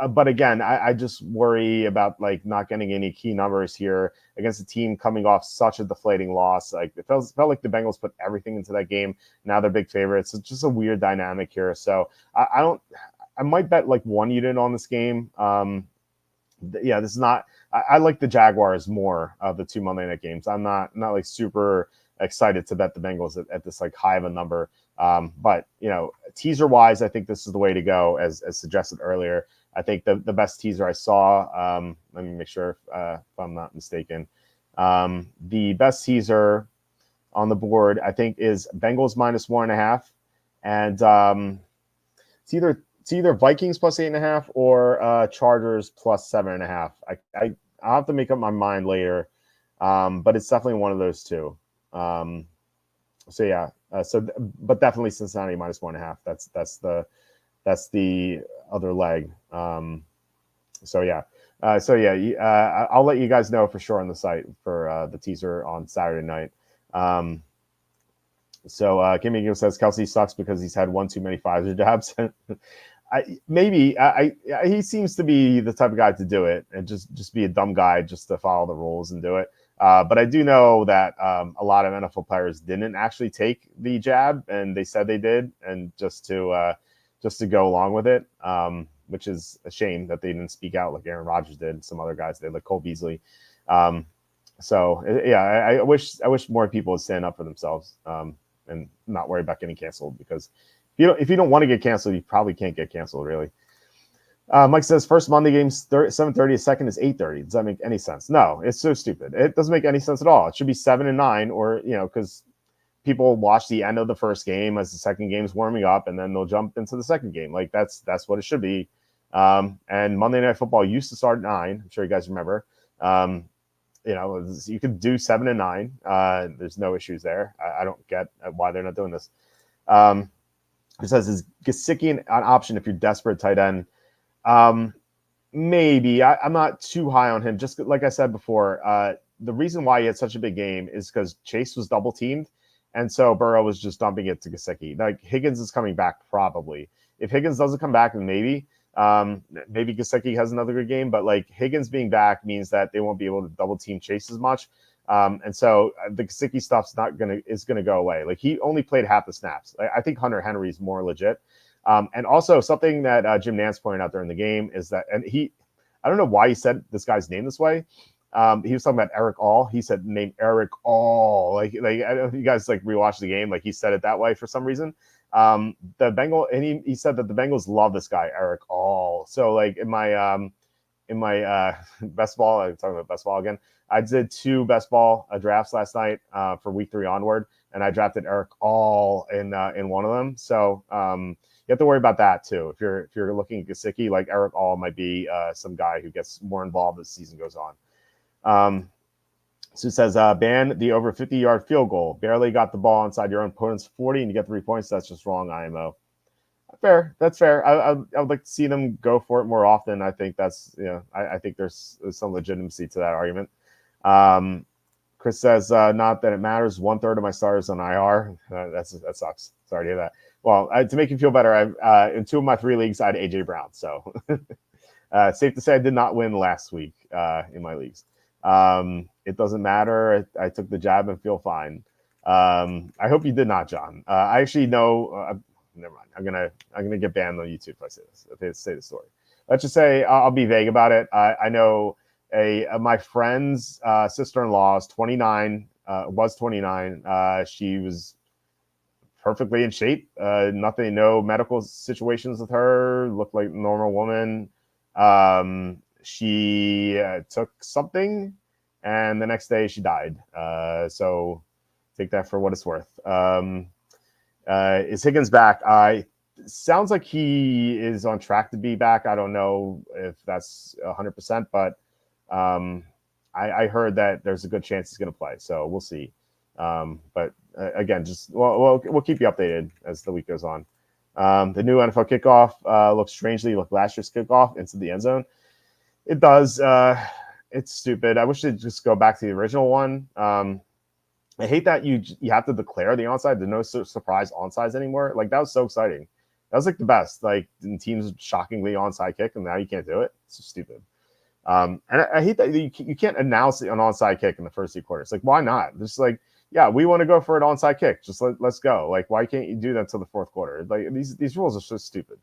But again, I just worry about not getting any key numbers here against a team coming off such a deflating loss. It felt like the Bengals put everything into that game. Now they're big favorites. It's just a weird dynamic here. So I might bet 1 unit on this game. This is not. I like the Jaguars more of the 2 Monday night games. I'm not super excited to bet the Bengals at this like high of a number. But teaser wise, I think this is the way to go, as suggested earlier. I think the best teaser I saw, let me make sure if I'm not mistaken. The best teaser on the board, I think, is Bengals -1.5, and it's either Vikings +8.5 or Chargers +7.5. I'll have to make up my mind later, but it's definitely one of those two. So yeah, but definitely Cincinnati -1.5. That's the other leg. So yeah, I'll let you guys know for sure on the site for the teaser on Saturday night. So Kimmy Gill says Kelsey sucks because he's had one too many Pfizer jabs. He seems to be the type of guy to do it and just be a dumb guy just to follow the rules and do it. But I do know that a lot of NFL players didn't actually take the jab, and they said they did, and just to go along with it, which is a shame that they didn't speak out like Aaron Rodgers did, and some other guys did, like Cole Beasley. So yeah, I wish more people would stand up for themselves and not worry about getting canceled, because if you don't want to get canceled, you probably can't get canceled, really. Mike says first Monday game's 7:30, second is 8:30. Does that make any sense? No, it's so stupid. It doesn't make any sense at all. It should be 7 and 9, or because people watch the end of the first game as the second game's warming up, and then they'll jump into the second game. Like that's what it should be. And Monday Night Football used to start at 9. I'm sure you guys remember. You could do 7 and 9. There's no issues there. I don't get why they're not doing this. It says, is Gesicki an option if you're desperate tight end? Maybe. I'm not too high on him. Just like I said before, the reason why he had such a big game is because Chase was double teamed, and so Burrow was just dumping it to Gesicki. Like Higgins is coming back probably. If Higgins doesn't come back, then maybe Gesicki has another good game. But like Higgins being back means that they won't be able to double team Chase as much. And so the Gesicki stuff's is gonna go away. Like he only played half the snaps. I think Hunter Henry is more legit. And also something that Jim Nantz pointed out during the game is that, and I don't know why he said this guy's name this way. He was talking about Eric All. He said name Eric All. Like I don't know if you guys like rewatch the game. Like he said it that way for some reason. The Bengal, and he said that the Bengals love this guy Eric All. So like in my best ball, I'm talking about best ball again. I did 2 best ball drafts last night for week 3 onward, and I drafted Eric All in one of them. So you have to worry about that too. If you're looking at Gesicki, like Eric All might be some guy who gets more involved as the season goes on. So it says ban the over 50-yard field goal. Barely got the ball inside your own opponent's 40 and you get 3 points. That's just wrong, IMO. Fair. That's fair. I would like to see them go for it more often. I think that's, I think there's some legitimacy to that argument. Chris says, not that it matters. 1/3 of my starters on IR. That sucks. Sorry to hear that. Well, to make you feel better, in 2 of my 3 leagues, I had AJ Brown. So safe to say I did not win last week in my leagues. It doesn't matter. I took the jab and feel fine. I hope you did not, John. I actually know. Never mind. I'm gonna get banned on YouTube if I say this. If I say the story, let's just say I'll be vague about it. I know my friend's sister-in-law is 29. Was 29. She was perfectly in shape. Nothing, no medical situations with her. Looked like a normal woman. She took something, and the next day she died. So take that for what it's worth. Is Higgins back? Sounds like he is on track to be back. I don't know if that's 100%, but I heard that there's a good chance he's going to play. So we'll see. But again, we'll keep you updated as the week goes on. The new NFL kickoff looks strangely like last year's kickoff into the end zone. It does. It's stupid. I wish they'd just go back to the original one. I hate that you have to declare the onside. There's no surprise onsides anymore. Like that was so exciting. That was like the best. Like teams shockingly onside kick, and now you can't do it. It's just stupid. And I hate that you can't announce an onside kick in the first 2 quarters. Like why not? Just like, yeah, we want to go for an onside kick. Just let's go. Like why can't you do that till the 4th quarter? Like these rules are so stupid.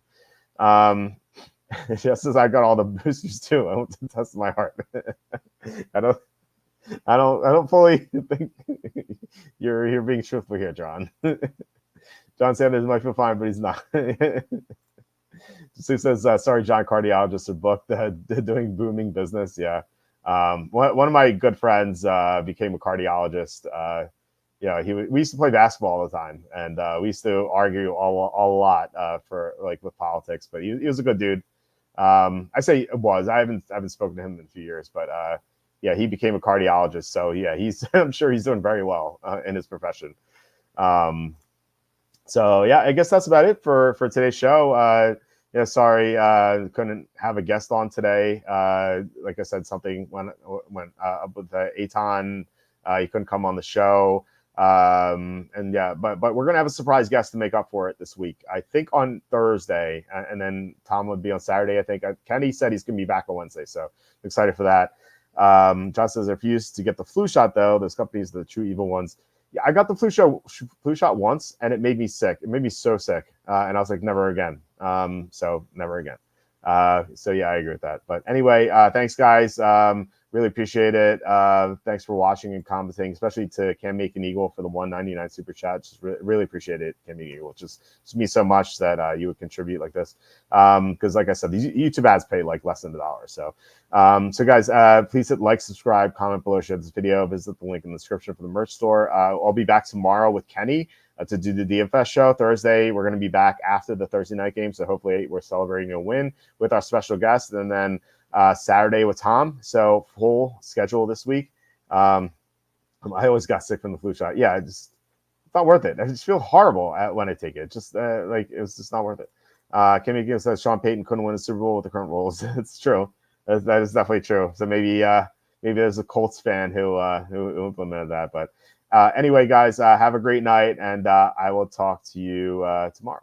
Just as I got all the boosters too, I went to test my heart. I don't. I don't fully think you're being truthful here, John. John Sanders might feel fine, but he's not. Sue says, sorry, John, cardiologists are booked doing booming business. Yeah. One of my good friends became a cardiologist. We used to play basketball all the time, and we used to argue all a lot for like with politics. But he was a good dude. I say it was. I haven't spoken to him in a few years, but yeah, he became a cardiologist. So yeah, I'm sure he's doing very well in his profession. So yeah, I guess that's about it for today's show. Yeah, sorry, couldn't have a guest on today. Like I said, something went up with Aton. He couldn't come on the show. And yeah, but we're gonna have a surprise guest to make up for it this week. I think on Thursday, and then Tom would be on Saturday. I think Kenny said he's gonna be back on Wednesday, so excited for that. John says I refused to get the flu shot though. Those companies, the true evil ones. Yeah, I got the flu shot once, and it made me sick. It made me so sick, and I was like, never again. So never again. So yeah, I agree with that. But anyway, thanks guys. Really appreciate it. Thanks for watching and commenting, especially to Cam Macon Eagle for the 199 super chat. Just really appreciate it, Cam Macon Eagle. Just means so much that you would contribute like this. Because like I said, these YouTube ads pay like less than $1. So guys, please hit like, subscribe, comment below, share this video, visit the link in the description for the merch store. I'll be back tomorrow with Kenny to do the DFS show. Thursday, we're going to be back after the Thursday night game. So hopefully we're celebrating a win with our special guest. And then Saturday with Tom. So full schedule this week. I always got sick from the flu shot. Yeah, it's not worth it. I just feel horrible when I take it. Just like it was just not worth it. Kimmy Gill says Sean Payton couldn't win a Super Bowl with the current rules. It's true. That is definitely true. So maybe there's a Colts fan who implemented that. But anyway, guys, have a great night, and I will talk to you tomorrow.